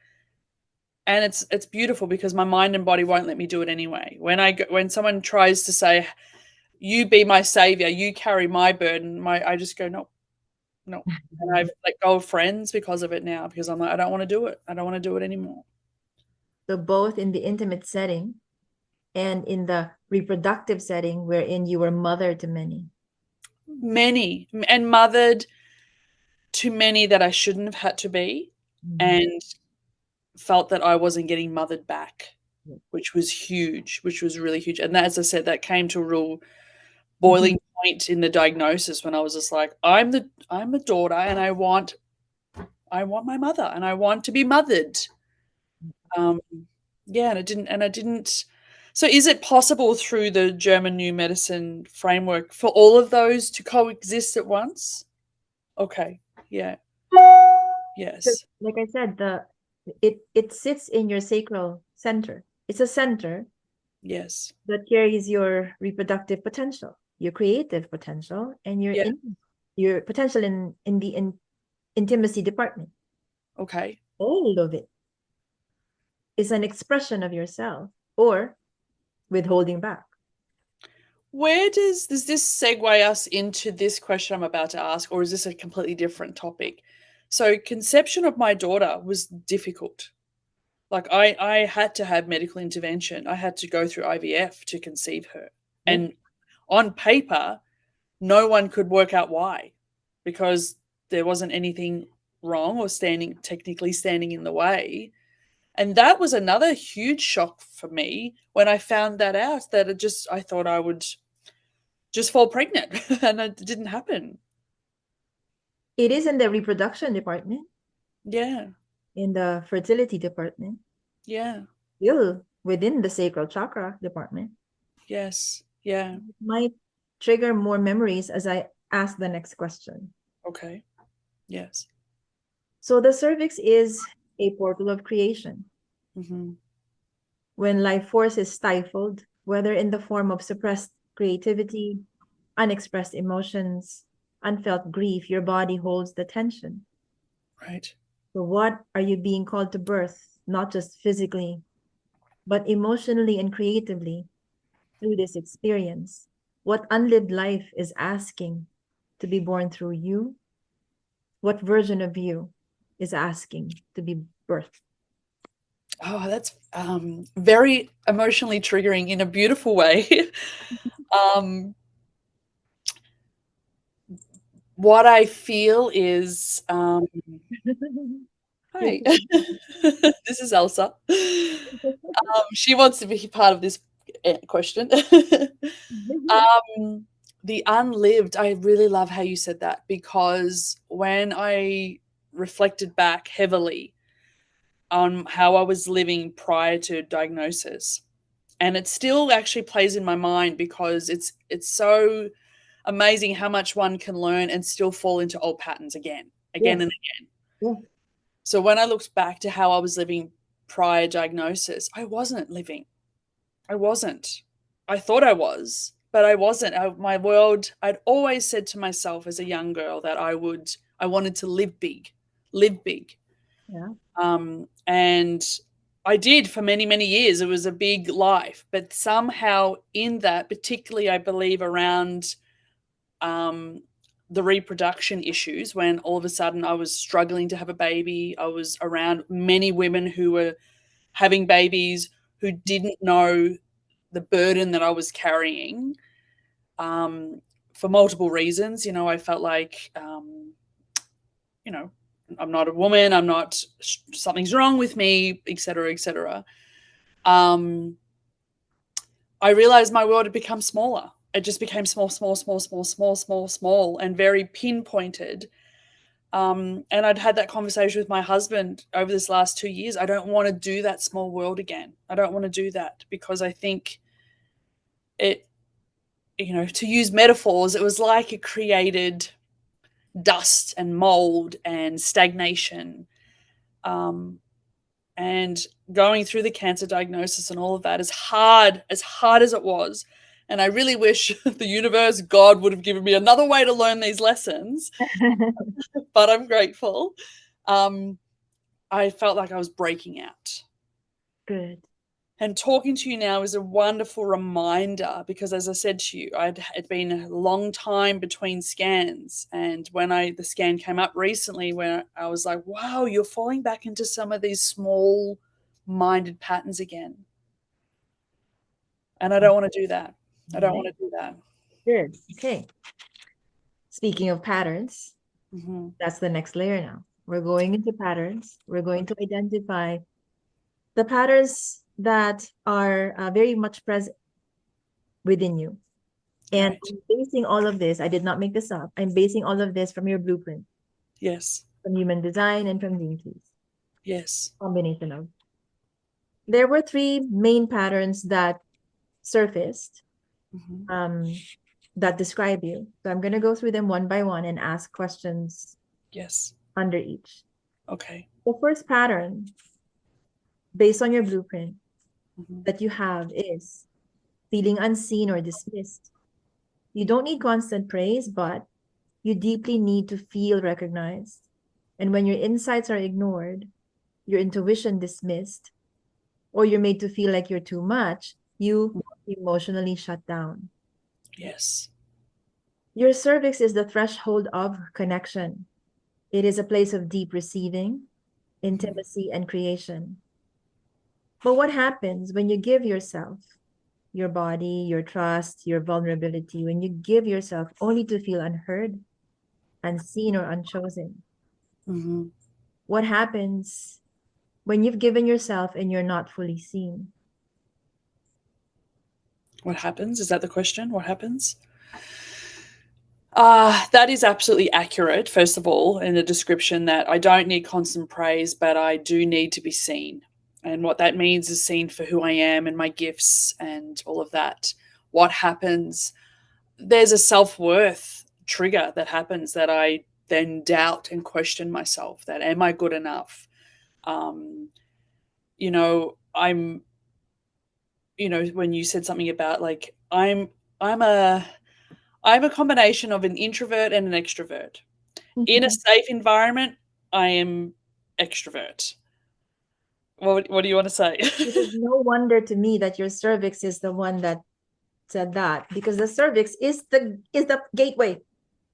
and it's beautiful because my mind and body won't let me do it anyway. When someone tries to say, "You be my savior, you carry my burden," I just go, no, no, and I've let go of friends because of it now because I'm like, I don't want to do it. I don't want to do it anymore. So both in the intimate setting and in the reproductive setting wherein you were mother to many. Many and mothered to many that I shouldn't have had to be, and felt that I wasn't getting mothered back, which was huge, which was really huge. And that, as I said, that came to a real boiling point in the diagnosis when I was just like, I'm a daughter and I want my mother and I want to be mothered. Yeah, and I didn't. So is it possible through the German New Medicine framework for all of those to coexist at once? Okay. Yeah. Yes. Like I said, it sits in your sacral center. It's a center Yes. that carries your reproductive potential, your creative potential, and Yeah. your potential in the intimacy department. Okay. All of it is an expression of yourself or withholding back. Where does this segue us into this question I'm about to ask, or is this a completely different topic? So conception of my daughter was difficult. Like I had to have medical intervention. I had to go through IVF to conceive her. Yeah. And on paper, no one could work out why, because there wasn't anything wrong or technically standing in the way. And that was another huge shock for me when I found that out, that I thought I would just fall pregnant and it didn't happen. It is in the reproduction department, Yeah. in the fertility department, Yeah. still within the sacral chakra department. Yes. Yeah. It might trigger more memories as I ask the next question. Okay. Yes. So the cervix is a portal of creation. Mm-hmm. When life force is stifled, whether in the form of suppressed creativity, unexpressed emotions, unfelt grief, your body holds the tension. Right. So what are you being called to birth, not just physically, but emotionally and creatively through this experience? What unlived life is asking to be born through you? What version of you is asking to be birthed? Oh, that's very emotionally triggering in a beautiful way. um, what I feel is, hi, this is Elsa. She wants to be part of this question. um, the unlived, I really love how you said that, because when I reflected back heavily on how I was living prior to diagnosis, and it still actually plays in my mind because it's so amazing how much one can learn and still fall into old patterns again Yes. and again. Yeah. So when I looked back to how I was living prior diagnosis, I wasn't living. I wasn't. I thought I was, but I wasn't. My world, I'd always said to myself as a young girl that I wanted to live big, live big. Yeah. And I did for many, many years. It was a big life, but somehow in that, particularly, I believe around um, the reproduction issues, when all of a sudden I was struggling to have a baby, I was around many women who were having babies who didn't know the burden that I was carrying, um, for multiple reasons. I felt like, you know, I'm not a woman, I'm not, something's wrong with me, etc., etc. Um, I realized my world had become smaller. It just became small, small, small, small, small, small, small, and very pinpointed. And I'd had that conversation with my husband over this last 2 years. I don't want to do that small world again. I don't want to do that, because I think it, to use metaphors, it was like it created dust and mold and stagnation. Um, and going through the cancer diagnosis and all of that, as hard as it was, and I really wish the universe, God, would have given me another way to learn these lessons, but I'm grateful. Um, I felt like I was breaking out. Good. And talking to you now is a wonderful reminder, because, as I said to you, it'd been a long time between scans. And when the scan came up recently, where I was like, wow, you're falling back into some of these small minded patterns again. And I don't want to do that. I don't Right. want to do that. Good. Okay. Speaking of patterns, Mm-hmm. that's the next layer now. We're going into patterns. We're going to identify the patterns that are very much present within you. And Right. I'm basing all of this, I did not make this up. I'm basing all of this from your blueprint, Yes. from human design and from Gene Keys. Yes. Combination of. There were three main patterns that surfaced Mm-hmm. that describe you. So I'm going to go through them one by one and ask questions Yes. under each. Okay. The first pattern, based on your blueprint, Mm-hmm. that you have is feeling unseen or dismissed. You don't need constant praise, but you deeply need to feel recognized. And when your insights are ignored, your intuition dismissed, or you're made to feel like you're too much, you emotionally shut down. Yes. Your cervix is the threshold of connection. It is a place of deep receiving, intimacy, and creation. But what happens when you give yourself, your body, your trust, your vulnerability, when you give yourself only to feel unheard, unseen, or unchosen? Mm-hmm. What happens when you've given yourself and you're not fully seen? What happens? Is that the question? What happens? That is absolutely accurate, first of all, in the description that I don't need constant praise, but I do need to be seen. And what that means is seen for who I am and my gifts and all of that. What happens? There's a self worth trigger that happens that I then doubt and question myself that am I good enough? Um, I'm, when you said something about like, I'm a, I'm a combination of an introvert and an extrovert. In a safe environment, I am extrovert. What do you want to say? It is no wonder to me that your cervix is the one that said that, because the cervix is the gateway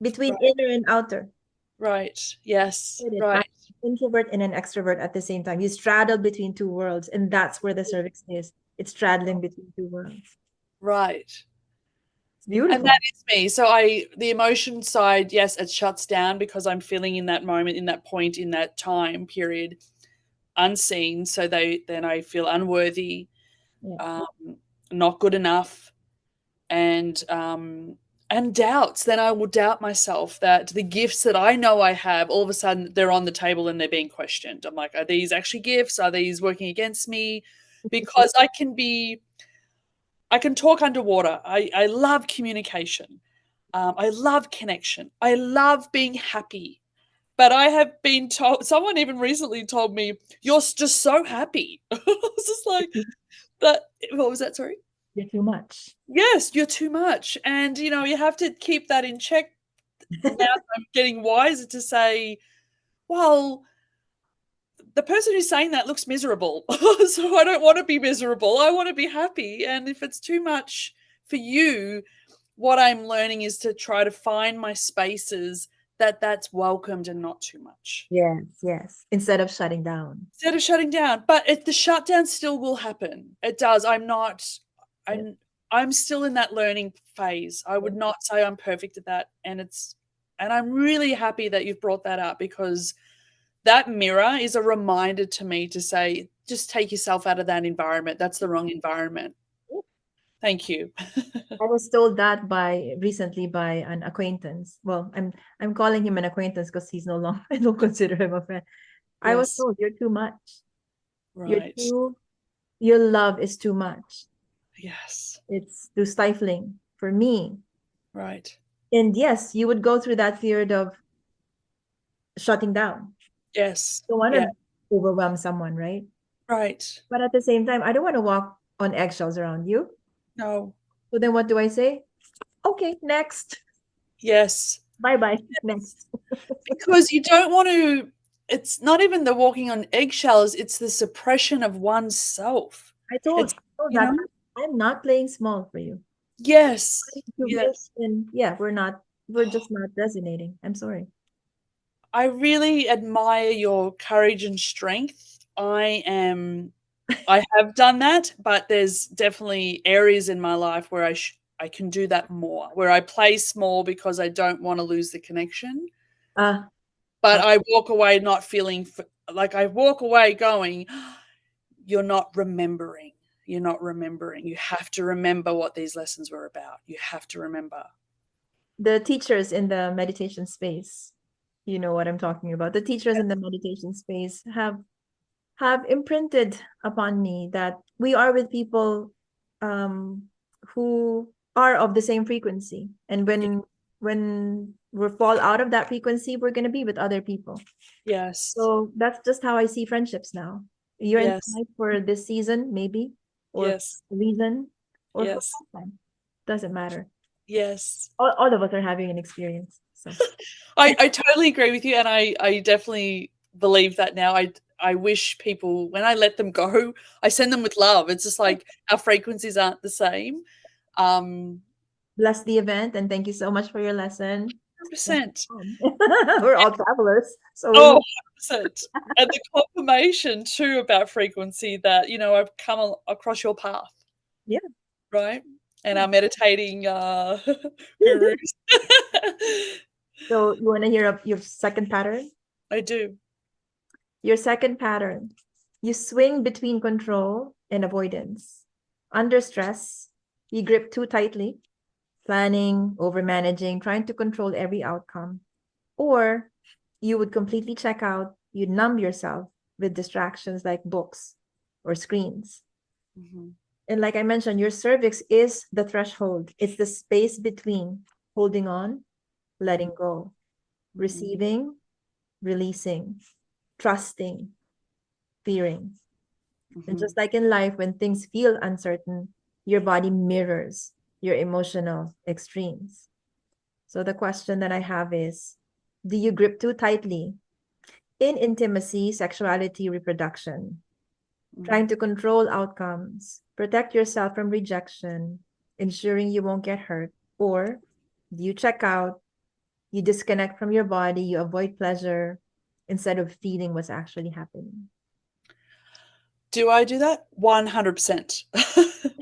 between Right. inner and outer. Right. Yes. It is. I'm Right. an introvert and an extrovert at the same time. You straddle between two worlds, and that's where the cervix is. It's straddling between two worlds. Right. It's And beautiful. that is me. So the emotion side, yes, it shuts down because I'm feeling in that moment, in that point, in that time period, unseen. So then I feel unworthy, Yeah. um, not good enough, and doubts. Then I will doubt myself that the gifts that I know I have, all of a sudden they're on the table and they're being questioned. I'm like, are these actually gifts? Are these working against me? Because I can talk underwater. I love communication. I love connection. I love being happy. But I have been told, someone even recently told me, you're just so happy. I was just like, that, what was that? Sorry. You're too much. Yes, you're too much. And, you have to keep that in check. Now that I'm getting wiser to say, well, the person who's saying that looks miserable. So I don't want to be miserable. I want to be happy. And if it's too much for you, what I'm learning is to try to find my spaces that's welcomed and not too much. Yes, yes. Instead of shutting down. Instead of shutting down. But the shutdown still will happen. It does. Yeah. I'm still in that learning phase. I Yeah. would not say I'm perfect at that. And I'm really happy that you've brought that up, because that mirror is a reminder to me to say, just take yourself out of that environment. That's the wrong environment. Thank you. I was told that recently by an acquaintance. Well, I'm calling him an acquaintance because he's no longer, I don't consider him a friend. I was Yes. told you're too much. You're Right. too your love is too much. Yes. It's too stifling for me. Right. And yes, you would go through that period of shutting down. Yes. Don't want Yeah. to overwhelm someone, right? Right. But at the same time, I don't want to walk on eggshells around you. No. So then what do I say? Okay, next. Yes. Bye bye. Next. Because you don't want to, it's not even the walking on eggshells, it's the suppression of oneself. I told, It's, told you that know, I'm not playing small for you. yes. To Yes. this, and yeah, we're just not resonating. I'm sorry. I really admire your courage and strength. I have done that, but there's definitely areas in my life where I can do that more, where I play small because I don't want to lose the connection. Ah, But uh, I walk away not feeling like I walk away going, you're not remembering. You're not remembering. You have to remember what these lessons were about. You have to remember. the teachers in the meditation space, you know what I'm talking about. The teachers in the meditation space have imprinted upon me that we are with people um who are of the same frequency. And when we fall out of that frequency, we're gonna be with other people. Yes. So that's just how I see friendships now. You're in Yes. my life for this season, maybe, or for Yes. a reason, or for Yes. a lifetime. Doesn't matter. Yes. All of us are having an experience. So I totally agree with you, and I definitely believe that now. I wish people, when I let them go, I send them with love. It's just like our frequencies aren't the same. Um, bless the event and thank you so much for your lesson. 100%. We're all travelers, so we Oh, need. 100%. And the confirmation too about frequency that, I've come across your path, Yeah. right? And our meditating gurus. So you want to hear of your second pattern? I do. Your second pattern, you swing between control and avoidance. Under stress, you grip too tightly, planning, over managing, trying to control every outcome. Or you would completely check out, you'd numb yourself with distractions like books or screens. Mhm. And like I mentioned, your cervix is the threshold, it's the space between holding on, letting go, Mhm. receiving, releasing, trusting, fearing. And Mhm. just like in life, when things feel uncertain, your body mirrors your emotional extremes. So the question that I have is, do you grip too tightly in intimacy, sexuality, reproduction, trying Mhm. to control outcomes, protect yourself from rejection, ensuring you won't get hurt? Or do you check out, you disconnect from your body, you avoid pleasure instead of feeling what's actually happening? Do I do that? 100%.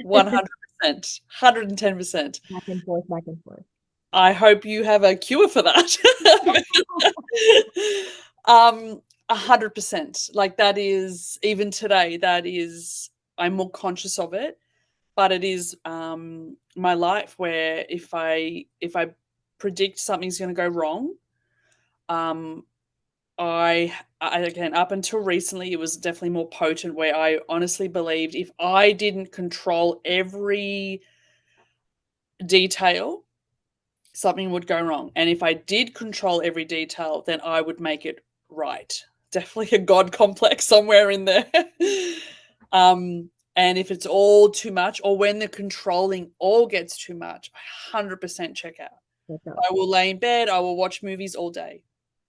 100%. 110%. Back and forth, back and forth. I hope you have a cure for that. Um, 100%. Like that is even today, that is I'm more conscious of it, but it is my life where if I predict something's going to go wrong, um, I again up until recently it was definitely more potent where I honestly believed if I didn't control every detail, something would go wrong. And if I did control every detail, then I would make it right. Definitely a God complex somewhere in there. And if it's all too much, or when the controlling all gets too much, I 100% check out. Check out. I will lay in bed, I will watch movies all day.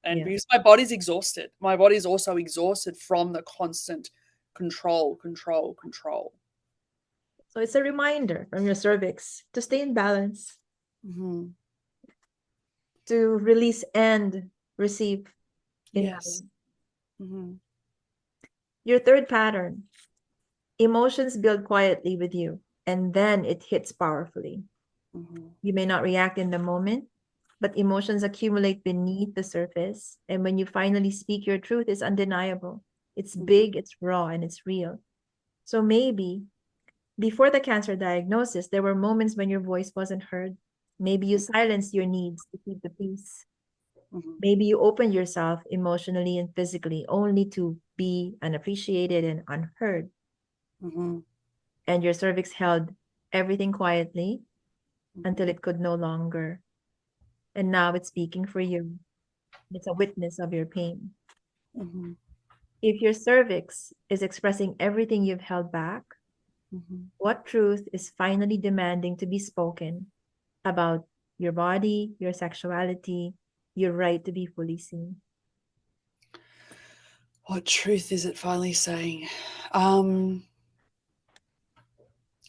And Yeah. because my body's exhausted, my body's also exhausted from the constant control, control, control. So it's a reminder from your cervix to stay in balance, Mhm. to release and receive in Yes. balance. Mhm. Your third pattern, emotions build quietly with you, and then it hits powerfully. Mhm. You may not react in the moment, but emotions accumulate beneath the surface. And when you finally speak your truth, it's undeniable. It's Mhm. big, it's raw, and it's real. So maybe before the cancer diagnosis, there were moments when your voice wasn't heard. Maybe you silenced your needs to keep the peace. Mhm. Maybe you opened yourself emotionally and physically only to be unappreciated and unheard. Mhm. And your cervix held everything quietly until Mhm. it could no longer. And now it's speaking for you. It's a witness of your pain. Mhm. If your cervix is expressing everything you've held back, Mhm. what truth is finally demanding to be spoken about your body, your sexuality, your right to be fully seen? What truth is it finally saying? Um,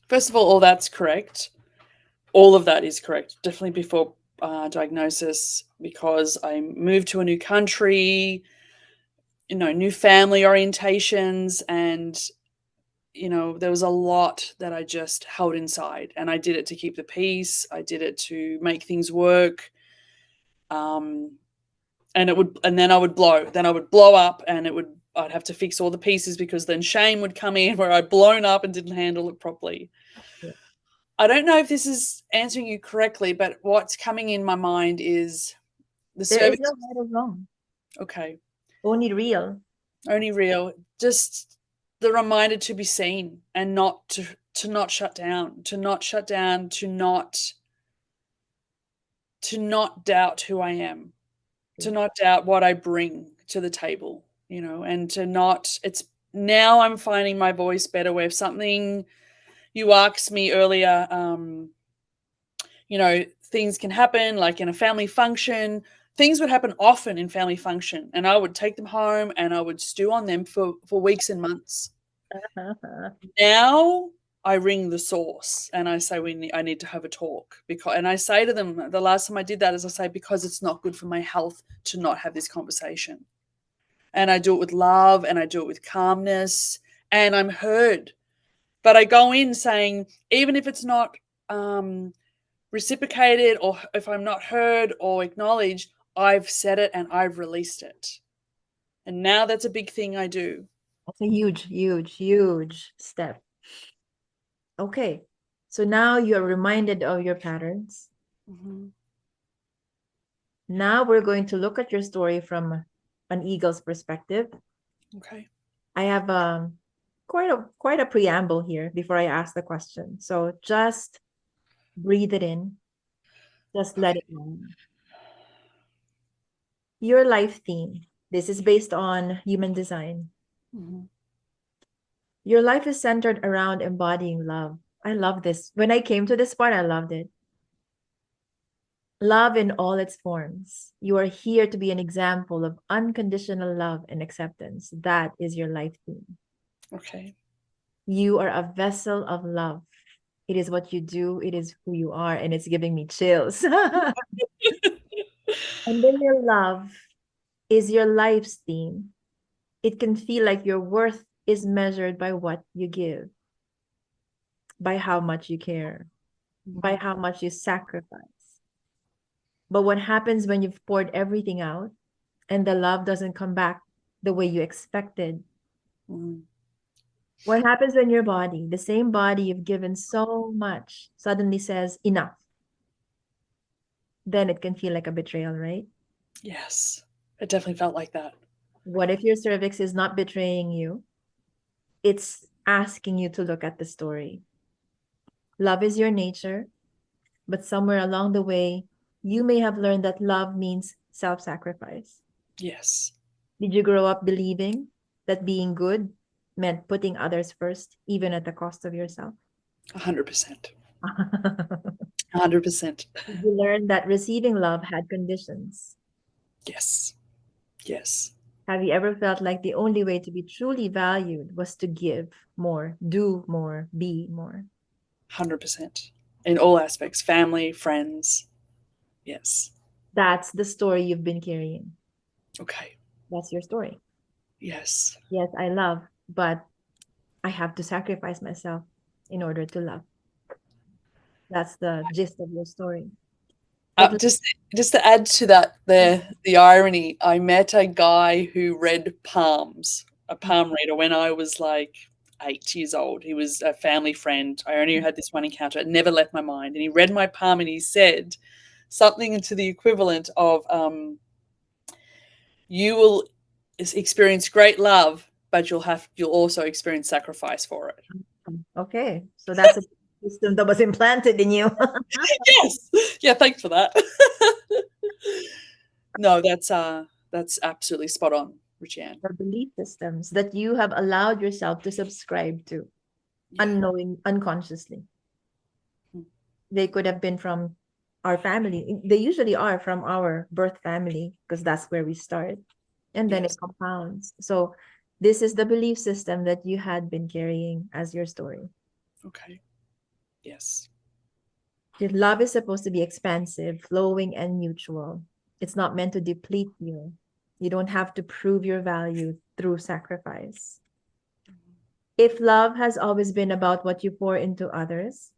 First of all that's correct. All of that is correct. Definitely before diagnosis, because I moved to a new country, new family orientations, and there was a lot that I just held inside, and I did it to keep the peace. I did it to make things work. Um, and then I would blow up, and I'd have to fix all the pieces because then shame would come in where I'd blown up and didn't handle it properly. Yeah. I don't know if this is answering you correctly, but what's coming in my mind is the There is cervix. no right or wrong, Okay, only real. only real. Just the reminder to be seen and not to not shut down, to not shut down, to not doubt who I am, to not doubt what I bring to the table, and to not. It's now I'm finding my voice better. Where if something you asked me earlier, things can happen like in a family function. Things would happen often in family function, and I would take them home and I would stew on them for weeks and months. Now I ring the source and I say I need to have a talk, and I say to them, the last time I did that is I say, because it's not good for my health to not have this conversation. And I do it with love and I do it with calmness, and I'm heard. But I go in saying, even if it's not reciprocated, or if I'm not heard or acknowledged, I've said it and I've released it. And now that's a big thing I do. That's a huge, huge, huge step. Okay. So now you're reminded of your patterns. Mm-hmm. Now we're going to look at your story from an eagle's perspective. Okay. I have quite a preamble here before I ask the question. So just breathe it in. Just let it go. Your life theme. This is based on human design. Mm-hmm. Your life is centered around embodying love. I love this. When I came to this part, I loved it. Love in all its forms. You are here to be an example of unconditional love and acceptance. That is your life theme. Okay. You are a vessel of love. It is what you do, it is who you are, and it's giving me chills. And then your love is your life's theme. It can feel like your worth is measured by what you give, by how much you care, by how much you sacrifice. But what happens when you've poured everything out and the love doesn't come back the way you expected? Mm-hmm. What happens when your body, the same body you've given so much, suddenly says enough? Then it can feel like a betrayal, right? Yes. It definitely felt like that. What if your cervix is not betraying you? It's asking you to look at the story. Love is your nature, but somewhere along the way, you may have learned that love means self-sacrifice. Yes. Did you grow up believing that being good meant putting others first, even at the cost of yourself? 100%. Did 100%. you learn that receiving love had conditions? Yes. Yes. Have you ever felt like the only way to be truly valued was to give more, do more, be more? 100%. In all aspects, family, friends. Yes. That's the story you've been carrying. Okay. That's your story. Yes. Yes, I love, but I have to sacrifice myself in order to love. That's the gist of your story. But Just to add to that, the irony, I met a guy who read palms, a palm reader, when I was like 8 years old. He was a family friend. I only had this one encounter. It never left my mind. And he read my palm and he said something to the equivalent of, you will experience great love, but you'll also experience sacrifice for it. okay, so that's a system that was implanted in you. Yes. Yeah, thanks for that. No, that's absolutely spot on, Richanne. The belief systems that you have allowed yourself to subscribe to, Yeah. unconsciously. Hmm. They could have been from our family. They usually are from our birth family because that's where we start. And then it Yes. compounds. So this is the belief system that you had been carrying as your story. Okay. Yes. Your love is supposed to be expansive, flowing, and mutual. It's not meant to deplete you. You don't have to prove your value through sacrifice. If love has always been about what you pour into others,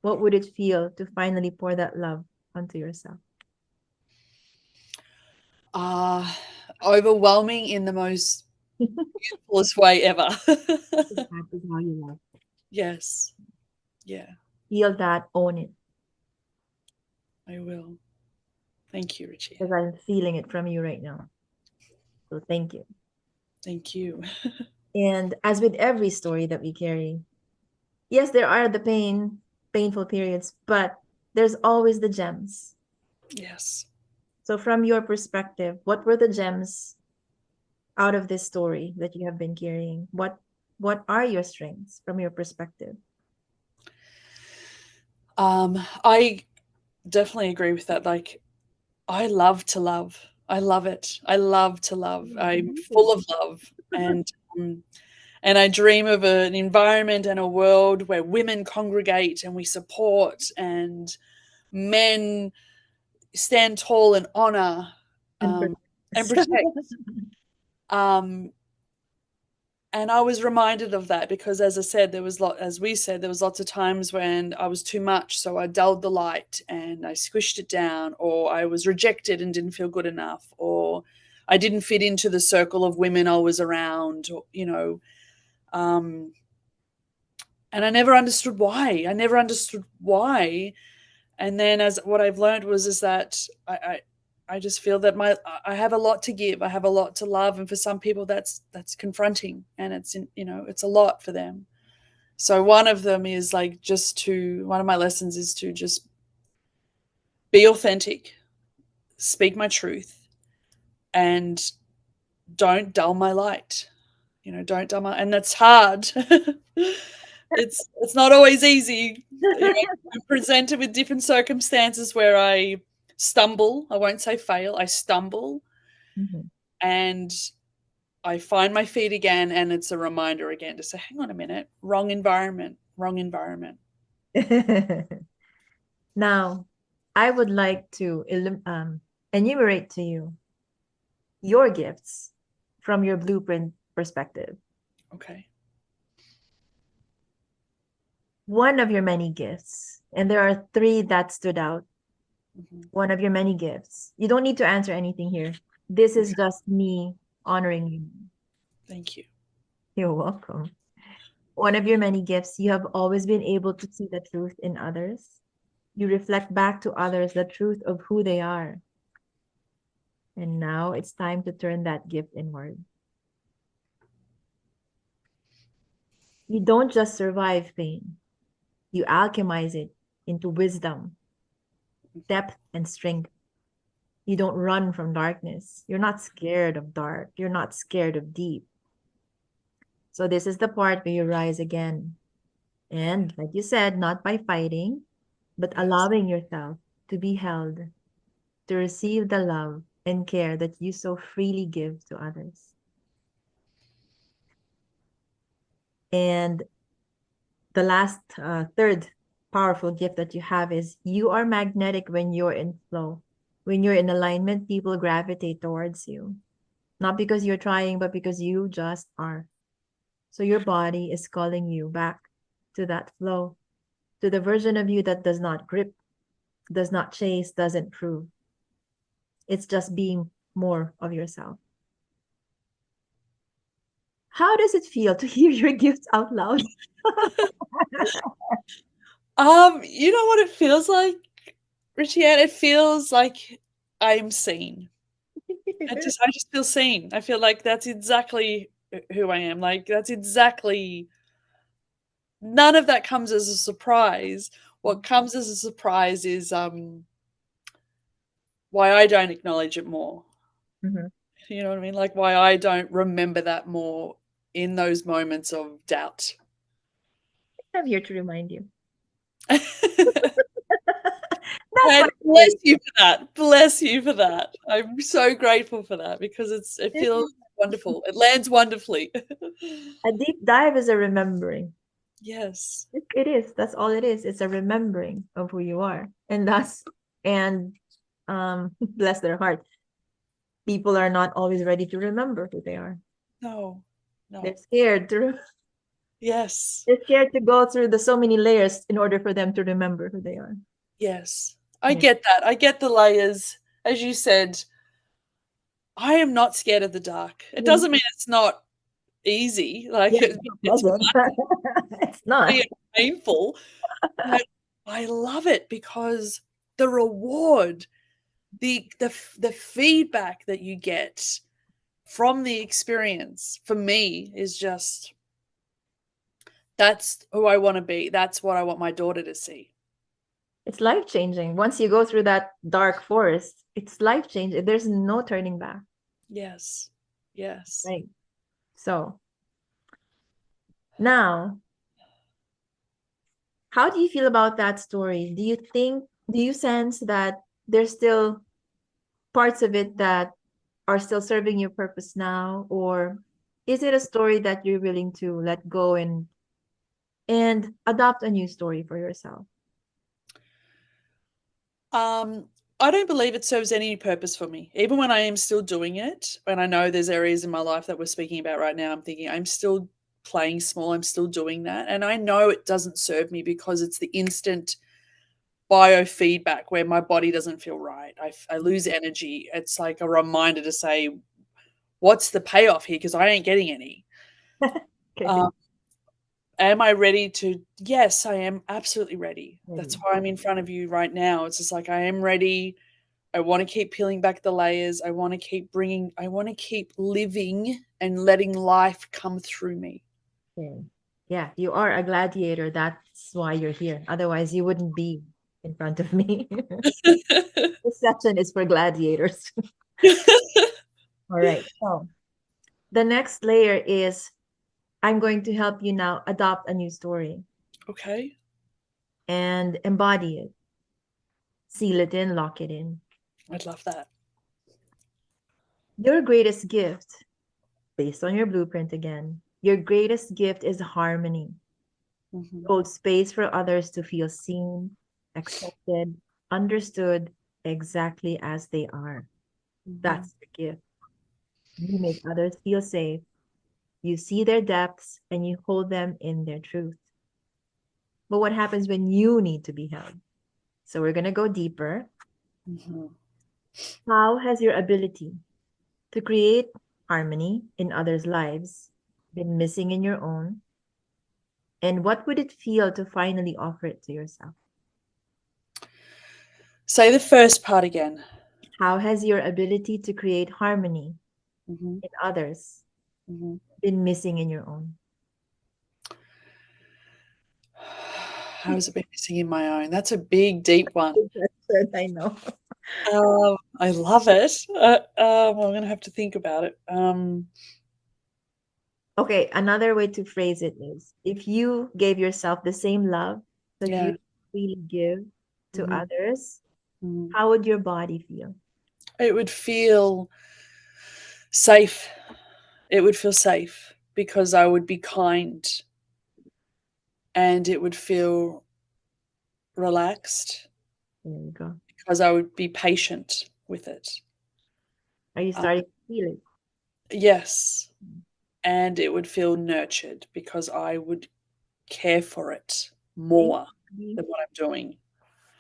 what would it feel to finally pour that love onto yourself? Uh Overwhelming in the most beautifulest way ever. That is how you love. Yes. Yeah, Feel that, own it. I will. Thank you, Richie. Because I'm feeling it from you right now. So thank you. Thank you. And as with every story that we carry, yes, there are the painful periods, but there's always the gems. Yes. So from your perspective, what were the gems out of this story that you have been carrying? What are your strengths from your perspective? I definitely agree with that. Like, I love to love. I love it. I love to love. I'm full of love. And And I dream of an environment and a world where women congregate and we support, and men stand tall and honor, And and protect. Um, and I was reminded of that because, as I said, as we said, there was lots of times when I was too much, so I dulled the light and I squished it down, or I was rejected and didn't feel good enough, or I didn't fit into the circle of women I was around, or, um, and I never understood why. I never understood why. And then, as what I've learned is that I just feel that I have a lot to give. I have a lot to love, and for some people that's confronting, and it's a lot for them. So one of them is like one of my lessons is to just be authentic, speak my truth, and don't dull my light. Don't dull my, and that's hard. It's not always easy. I'm presented with different circumstances where I stumble. I won't say fail. I stumble, Mhm. and I find my feet again, and it's a reminder again to say, hang on a minute, wrong environment, wrong environment. Now, I would like to enumerate to you your gifts from your blueprint perspective. Okay. One of your many gifts, and there are three that stood out. Mm-hmm. One of your many gifts. You don't need to answer anything here. This is just me honoring you. Thank you. You're welcome. One of your many gifts, you have always been able to see the truth in others. You reflect back to others the truth of who they are. And now it's time to turn that gift inward. You don't just survive pain, you alchemize it into wisdom, depth, and strength. You don't run from darkness. You're not scared of dark. You're not scared of deep. So, this is the part where you rise again. And, like you said, not by fighting, but Yes. allowing yourself to be held, to receive the love and care that you so freely give to others. And the last, third powerful gift that you have is you are magnetic when you're in flow. When you're in alignment, people gravitate towards you. Not because you're trying, but because you just are. So your body is calling you back to that flow, to the version of you that does not grip, does not chase, doesn't prove. It's just being more of yourself. How does it feel to hear your gifts out loud? You know what it feels like, Richie Ann? It feels like I'm seen. I just feel seen. I feel like that's exactly who I am. Like that's exactly, none of that comes as a surprise. What comes as a surprise is why I don't acknowledge it more. Mhm. You know what I mean? Like why I don't remember that more in those moments of doubt. I'm here to remind you. And That's what it bless is. you for that. Bless you for that. I'm so grateful for that because it feels wonderful. It lands wonderfully. A deep dive is a remembering. Yes. It is. That's all it is. It's a remembering of who you are. And bless their heart. People are not always ready to remember who they are. No. They're No. scared to Yes. they're scared to go through the so many layers in order for them to remember who they are. Yes. I Yeah. get that. I get the layers. As you said, I am not scared of the dark. It Yeah. doesn't mean it's not easy. Like Yeah, it's not it's pleasant. It's not. painful, but I love it because the reward, the feedback that you get from the experience for me is just, that's who I want to be. That's what I want my daughter to see. It's life changing. Once you go through that dark forest, it's life changing. There's no turning back. Yes. Yes. Right. So now, how do you feel about that story? Do you sense that there's still parts of it that are still serving your purpose now? Or Is it a story that you're willing to let go and adopt a new story for yourself? Um, I don't believe it serves any purpose for me. Even when I am still doing it, and I know there's areas in my life that we're speaking about right now, I'm thinking I'm still playing small, I'm still doing that. And I know it doesn't serve me because it's the instant biofeedback where my body doesn't feel right. I lose energy. It's like a reminder to say, what's the payoff here? Because I ain't getting any. Okay. Um, am I ready to? Yes, I am absolutely ready. That's Ready. why I'm in front of you right now. It's just like I am ready. I want to keep peeling back the layers. I want to keep I want to keep living and letting life come through me. Okay. Yeah, you are a gladiator. That's why you're here. Otherwise, you wouldn't be in front of me. This session is for gladiators. All right. So the next layer is I'm going to help you now adopt a new story Okay. and embody it, seal it in, lock it in. I'd love that. Your greatest gift, based on your blueprint again, your greatest gift is harmony. Hmm. Hold space for others to feel seen, accepted, understood exactly as they are. Hmm. That's the gift. You make others feel safe. You see their depths and you hold them in their truth. But what happens when you need to be held? So we're going to go deeper. Hmm. How has your ability to create harmony in others' lives been missing in your own? And what would it feel to finally offer it to yourself? Say the first part again. How has your ability to create harmony Hmm. in others Hmm. been missing in your own? How has it been missing in my own? That's a big, deep one. Good question, I know. I love it. I'm going to have to think about it. Okay, another way to phrase it is if you gave yourself the same love that you Yeah. really give to Hmm. others, Hmm. how would your body feel? It would feel safe. It would feel safe because I would be kind and it would feel relaxed There you go. because I would be patient with it. Are you Uh, starting to feel it? yes. And it would feel nurtured because I would care for it Thank more you, than what I'm doing.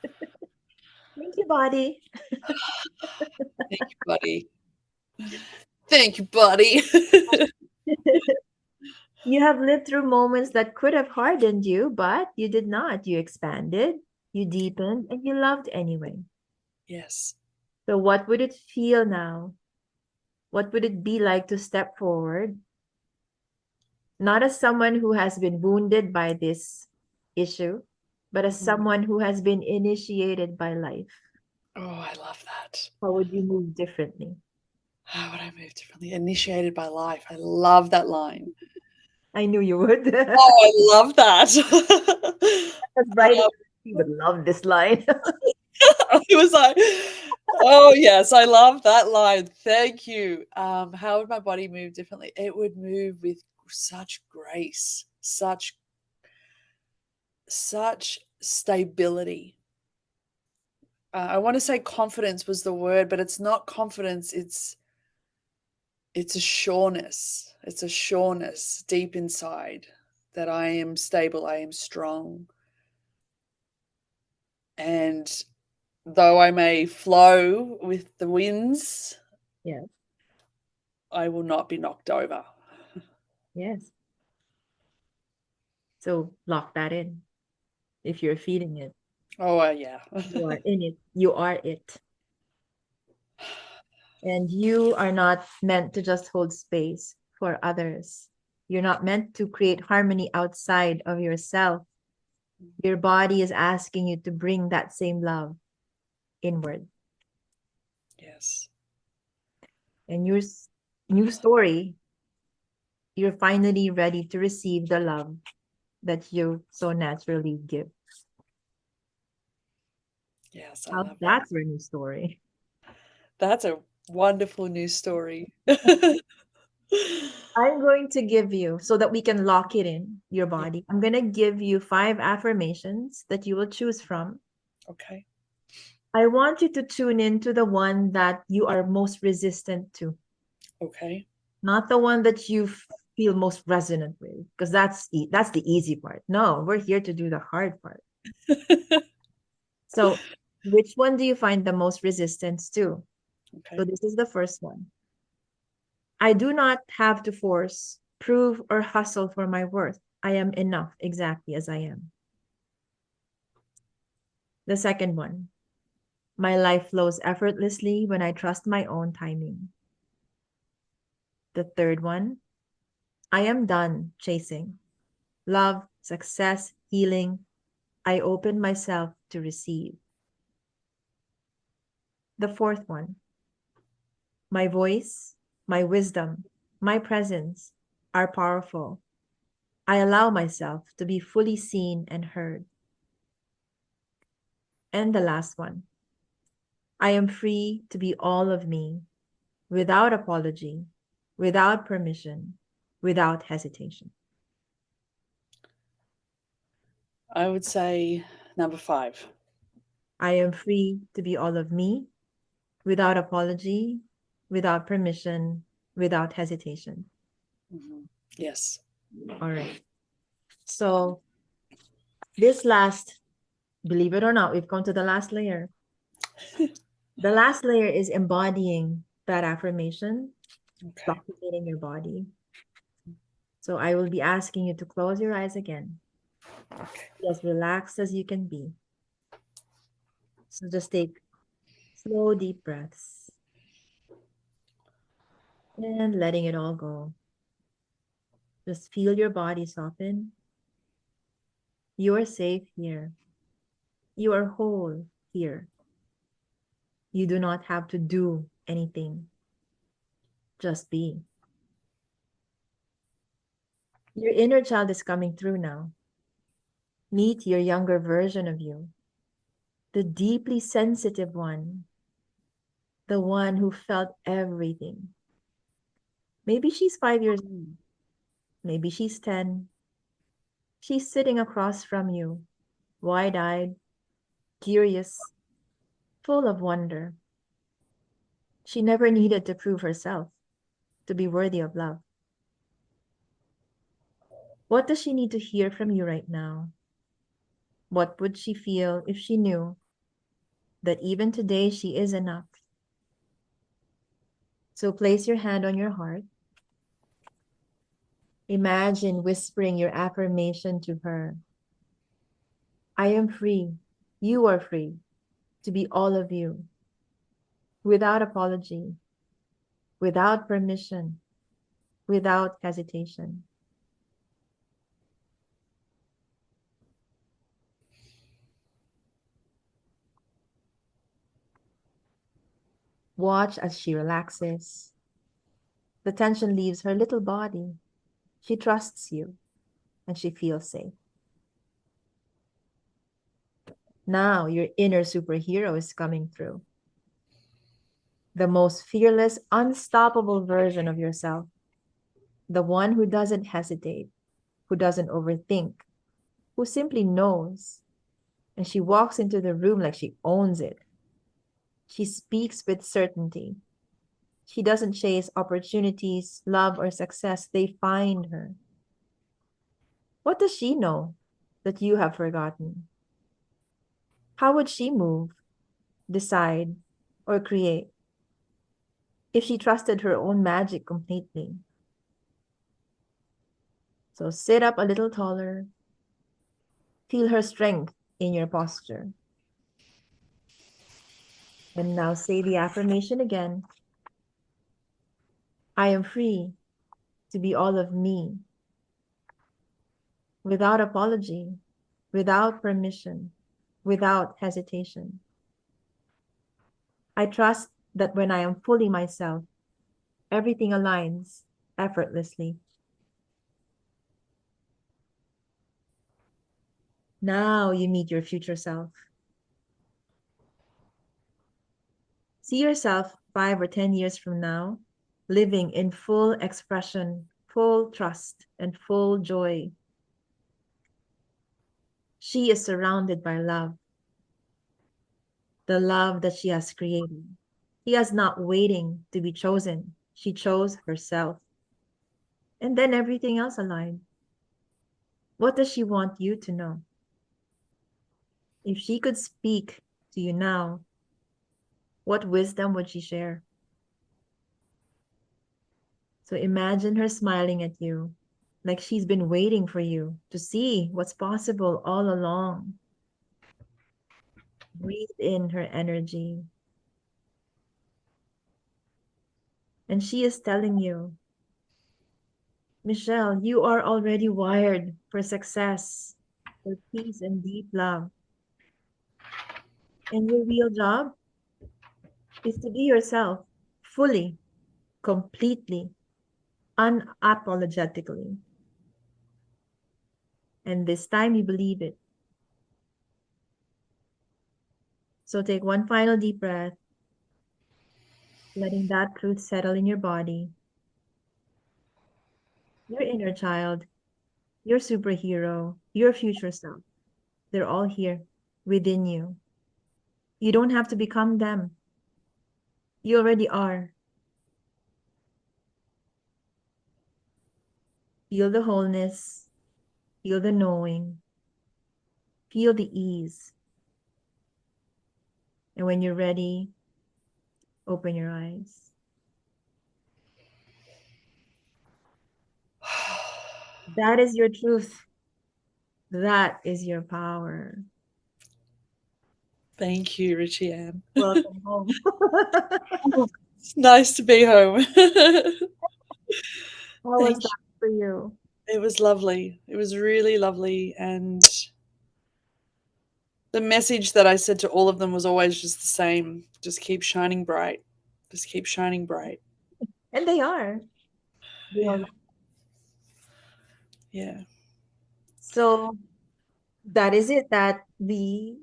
thank you, body. Thank you, buddy. Thank you, buddy. You have lived through moments that could have hardened you, but you did not. You expanded, you deepened, and you loved anyway. Yes. So, what would it feel now? What would it be like to step forward, not as someone who has been wounded by this issue, but as Mhm. someone who has been initiated by life? Oh, I love that. How would you move differently? How would I move differently? Initiated by life. I love that line. I knew you would. That's Oh, I love that. right. Um, You would love this line. it was like, oh yes, I love that line. Thank you. How would my body move differently? It would move with such grace, such stability. I want to say confidence was the word, but it's not confidence. It's a sureness. It's a sureness deep inside that I am stable. I am strong, and though I may flow with the winds, Yes, I will not be knocked over. yes. So lock that in. If you're feeling it, Oh, yeah. you are in it. You are it. And you are not meant to just hold space for others. You're not meant to create harmony outside of yourself. Your body is asking you to bring that same love inward. Yes. And your new story, you're finally ready to receive the love that you so naturally give. Yes, I How love that. that's your new story. That's a wonderful news story. I'm going to give you, so that we can lock it in your Yeah. body, I'm going to give you 5 affirmations that you will choose from. Okay. I want you to tune into the one that you are most resistant to, Okay. not the one that you feel most resonant with, because that's the easy part. No, we're here to do the hard part. So, which one do you find the most resistance to? So, Okay. this is the first one. I do not have to force, prove, or hustle for my worth. I am enough exactly as I am. The second one. My life flows effortlessly when I trust my own timing. The third one. I am done chasing love, success, healing. I open myself to receive. The fourth one. My voice, my wisdom, my presence are powerful. I allow myself to be fully seen and heard. And the last one. I am free to be all of me without apology, without permission, without hesitation. I would say number 5. I am free to be all of me without apology, without permission, without hesitation. Yes. All right. So, this last, believe it or not, we've come to the last layer. The last layer is embodying that affirmation, Okay. documenting your body. So, I will be asking you to close your eyes again, Okay. as relaxed as you can be. So, just take slow, deep breaths and letting it all go. Just feel your body soften. You are safe here. You are whole here. You do not have to do anything. Just be. Your inner child is coming through now. Meet your younger version of you, the deeply sensitive one, the one who felt everything. Maybe she's 5 years old. Maybe she's 10. She's sitting across from you, wide eyed, curious, full of wonder. She never needed to prove herself to be worthy of love. What does she need to hear from you right now? What would she feel if she knew that even today she is enough? So place your hand on your heart. Imagine whispering your affirmation to her. I am free. You are free to be all of you without apology, without permission, without hesitation. Watch as she relaxes. The tension leaves her little body. She trusts you and she feels safe. Now your inner superhero is coming through. The most fearless, unstoppable version of yourself. The one who doesn't hesitate, who doesn't overthink, who simply knows. And she walks into the room like she owns it. She speaks with certainty. She doesn't chase opportunities, love, or success. They find her. What does she know that you have forgotten? How would she move, decide, or create if she trusted her own magic completely? So sit up a little taller. Feel her strength in your posture. And now say the affirmation again. I am free to be all of me without apology, without permission, without hesitation. I trust that when I am fully myself, everything aligns effortlessly. Now you meet your future self. See yourself 5 or 10 years from now, living in full expression, full trust, and full joy. She is surrounded by love, the love that she has created. She is not waiting to be chosen. She chose herself. And then everything else aligned. What does she want you to know? If she could speak to you now, what wisdom would she share? So imagine her smiling at you, like she's been waiting for you to see what's possible all along. Breathe in her energy. And she is telling you, Michelle, you are already wired for success, for peace and deep love. And your real job is to be yourself fully, completely, unapologetically. And this time you believe it. So take one final deep breath, letting that truth settle in your body. Your inner child, your superhero, your future self, they're all here within you. You don't have to become them. You already are. Feel the wholeness, feel the knowing, feel the ease. And when you're ready, open your eyes. That is your truth. That is your power. Thank you, Richie Ann. Welcome home. It's nice to be home. How was Thank that you. for you? It was lovely. It was really lovely. And the message that I said to all of them was always just the same: just keep shining bright. Just keep shining bright. And they are. They Yeah. are. Yeah. So that is it, that we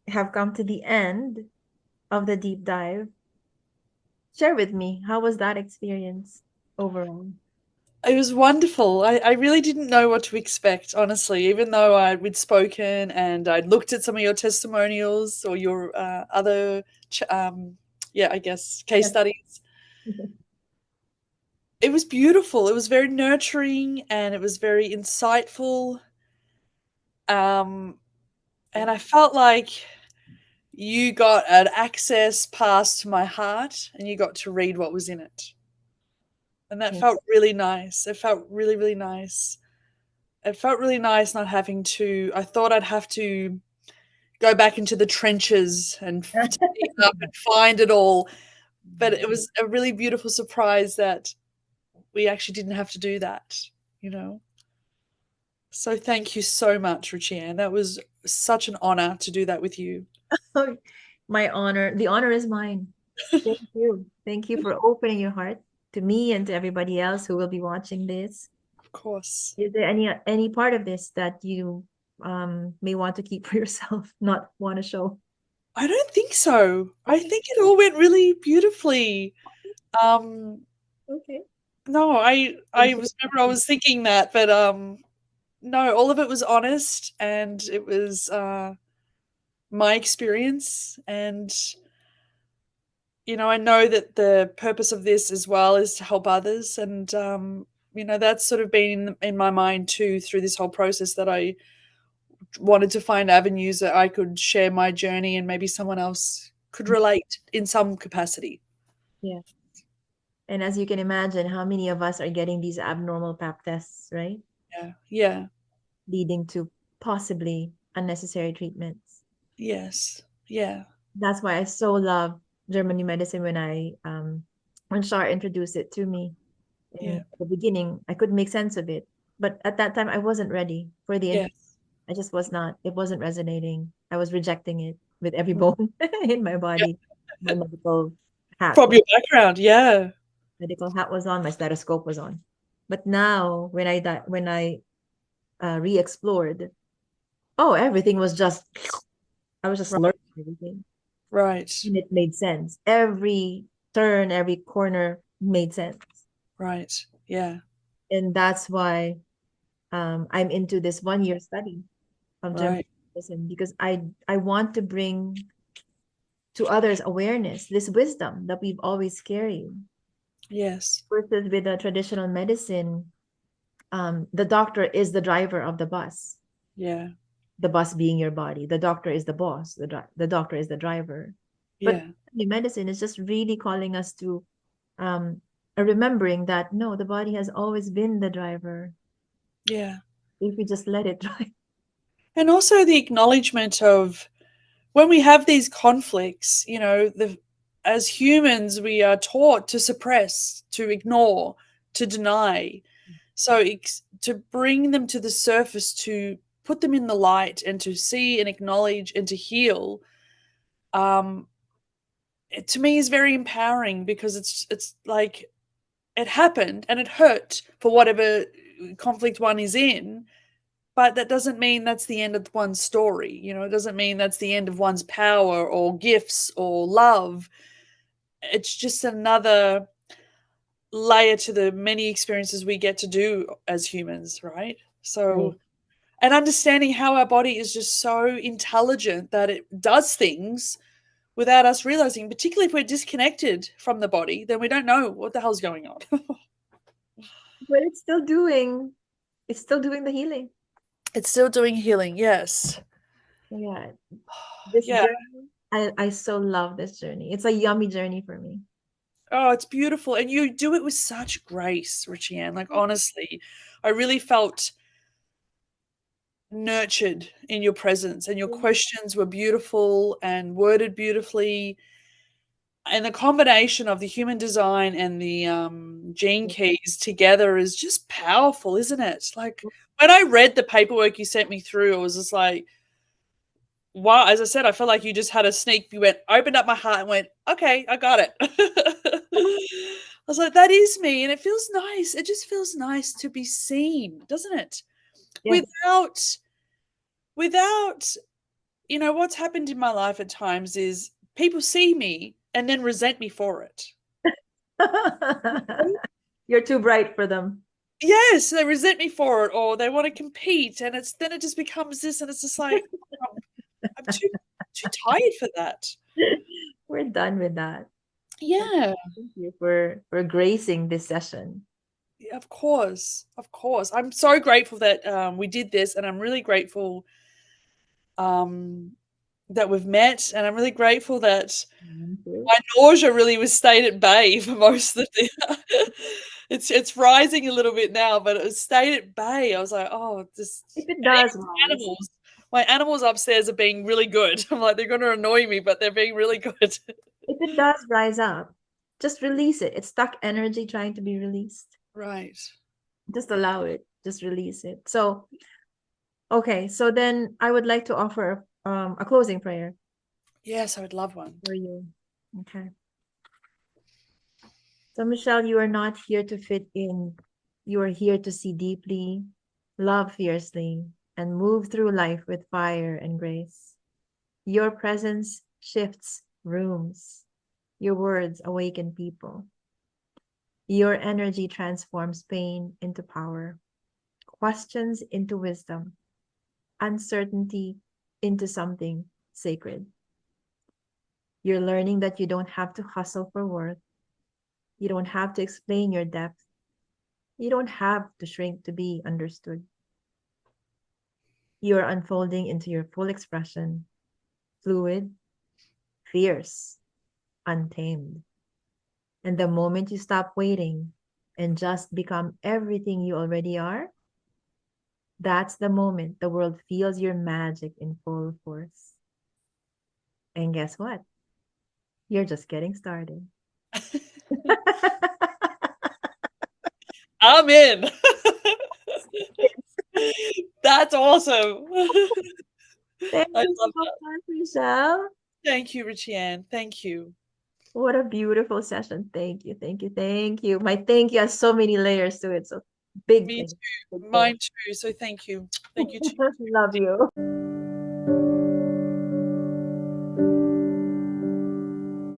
have come to the end of the deep dive. Share with me, how was that experience overall? It was wonderful. I really didn't know what to expect, honestly, even though we'd spoken and I'd looked at some of your testimonials or your other, yeah, I guess, case Yes. studies. It was beautiful. It was very nurturing and it was very insightful. And I felt like you got an access pass to my heart and you got to read what was in it. And that Yes. felt really nice. It felt really, really nice. It felt really nice not having to. I thought I'd have to go back into the trenches and dig up and find it all. But it was a really beautiful surprise that we actually didn't have to do that, you know? So thank you so much, Richie Ann. That was such an honor to do that with you. My honor, the honor is mine. Thank you. Thank you for opening your heart to me and to everybody else who will be watching this. Of course. Is there any part of this that you may want to keep for yourself, not want to show? I don't think so. I Okay. think it all went really beautifully. Um, Okay. no, I Thank you. was remember I was thinking that, but no, all of it was honest and it was my experience. And I know that the purpose of this as well is to help others. And that's sort of been in my mind too through this whole process, that I wanted to find avenues that I could share my journey and maybe someone else could relate in some capacity. Yeah. And as you can imagine, how many of us are getting these abnormal pap tests, right? Yeah. Yeah. Leading to possibly unnecessary treatments. Yes. Yeah. That's why I so love German New Medicine when Shar introduced it to me in Yeah. the beginning. I couldn't make sense of it. But at that time I wasn't ready for the Yes. I just was not. It wasn't resonating. I was rejecting it with every bone in my Yeah. body. My medical hat From was your background. Yeah. on, my stethoscope was on. But now when I re-explored, oh, everything was just I was just Right. learning everything. Right. And it made sense. Every turn, every corner made sense. Right. Yeah. And that's why I'm into this 1 year study of German Right. medicine, because I want to bring to others awareness, this wisdom that we've always carried. Yes. Versus with the traditional medicine, the doctor is the driver of the bus. Yeah. The bus being your body. The doctor is the boss. The doctor is the driver. But Yeah. medicine is just really calling us to um, remembering that no, the body has always been the driver. Yeah. If we just let it drive. And also the acknowledgement of when we have these conflicts, as humans, we are taught to suppress, to ignore, to deny. So to bring them to the surface, to put them in the light, and to see and acknowledge and to heal, to me is very empowering, because it's like it happened and it hurt for whatever conflict one is in, but that doesn't mean that's the end of one's story. It doesn't mean that's the end of one's power or gifts or love. It's just another layer to the many experiences we get to do as humans, right? Right. So, and understanding how our body is just so intelligent that it does things without us realizing, particularly if we're disconnected from the body, then we don't know what the hell's going on. But it's still doing the healing. It's still doing healing, yes. Yeah. This Yeah. journey, I so love this journey. It's a yummy journey for me. Oh, it's beautiful. And you do it with such grace, Richie Ann. Like, honestly, I really felt nurtured in your presence, and your questions were beautiful and worded beautifully. And the combination of the human design and the gene keys together is just powerful, isn't it? Like, when I read the paperwork you sent me through, I was just like, wow. As I said, I felt like you just had a sneak. You opened up my heart and went, okay, I got it. I was like, that is me. And it feels nice. It just feels nice to be seen, doesn't it? Yes. Without, what's happened in my life at times is people see me and then resent me for it. You're too bright for them. Yes, they resent me for it, or they want to compete, and then it just becomes this, and it's just like, I'm too tired for that. We're done with that. Yeah. Thank you for gracing this session. Yeah, of course, of course. I'm so grateful that we did this, and I'm really grateful um, that we've met, and I'm really grateful that my nausea really was stayed at bay for most of the. It's rising a little bit now, but it was stayed at bay. I was like, oh, just If it does even rise, animals. My animals upstairs are being really good. I'm like, they're going to annoy me, but they're being really good. if it does rise up, just release it. It's stuck energy trying to be released. Right. Just allow it. Just release it. So, okay. So then I would like to offer a closing prayer Yes, I would love one. for you. Okay. So, Michelle, you are not here to fit in. You are here to see deeply, love fiercely, and move through life with fire and grace. Your presence shifts rooms. Your words awaken people. Your energy transforms pain into power, questions into wisdom, uncertainty into something sacred. You're learning that you don't have to hustle for worth. You don't have to explain your depth. You don't have to shrink to be understood. You are unfolding into your full expression, fluid, fierce, untamed. And the moment you stop waiting and just become everything you already are, that's the moment the world feels your magic in full force. And guess what? You're just getting started. I'm in. That's awesome. Thank I you love so that. much, Michelle. Thank you, Richie Ann. Thank you. What a beautiful session. Thank you. Thank you. Thank you. My thank you has so many layers to it. So big Me thing. too. Big thing. Mine too. So thank you. Thank you too. Love you.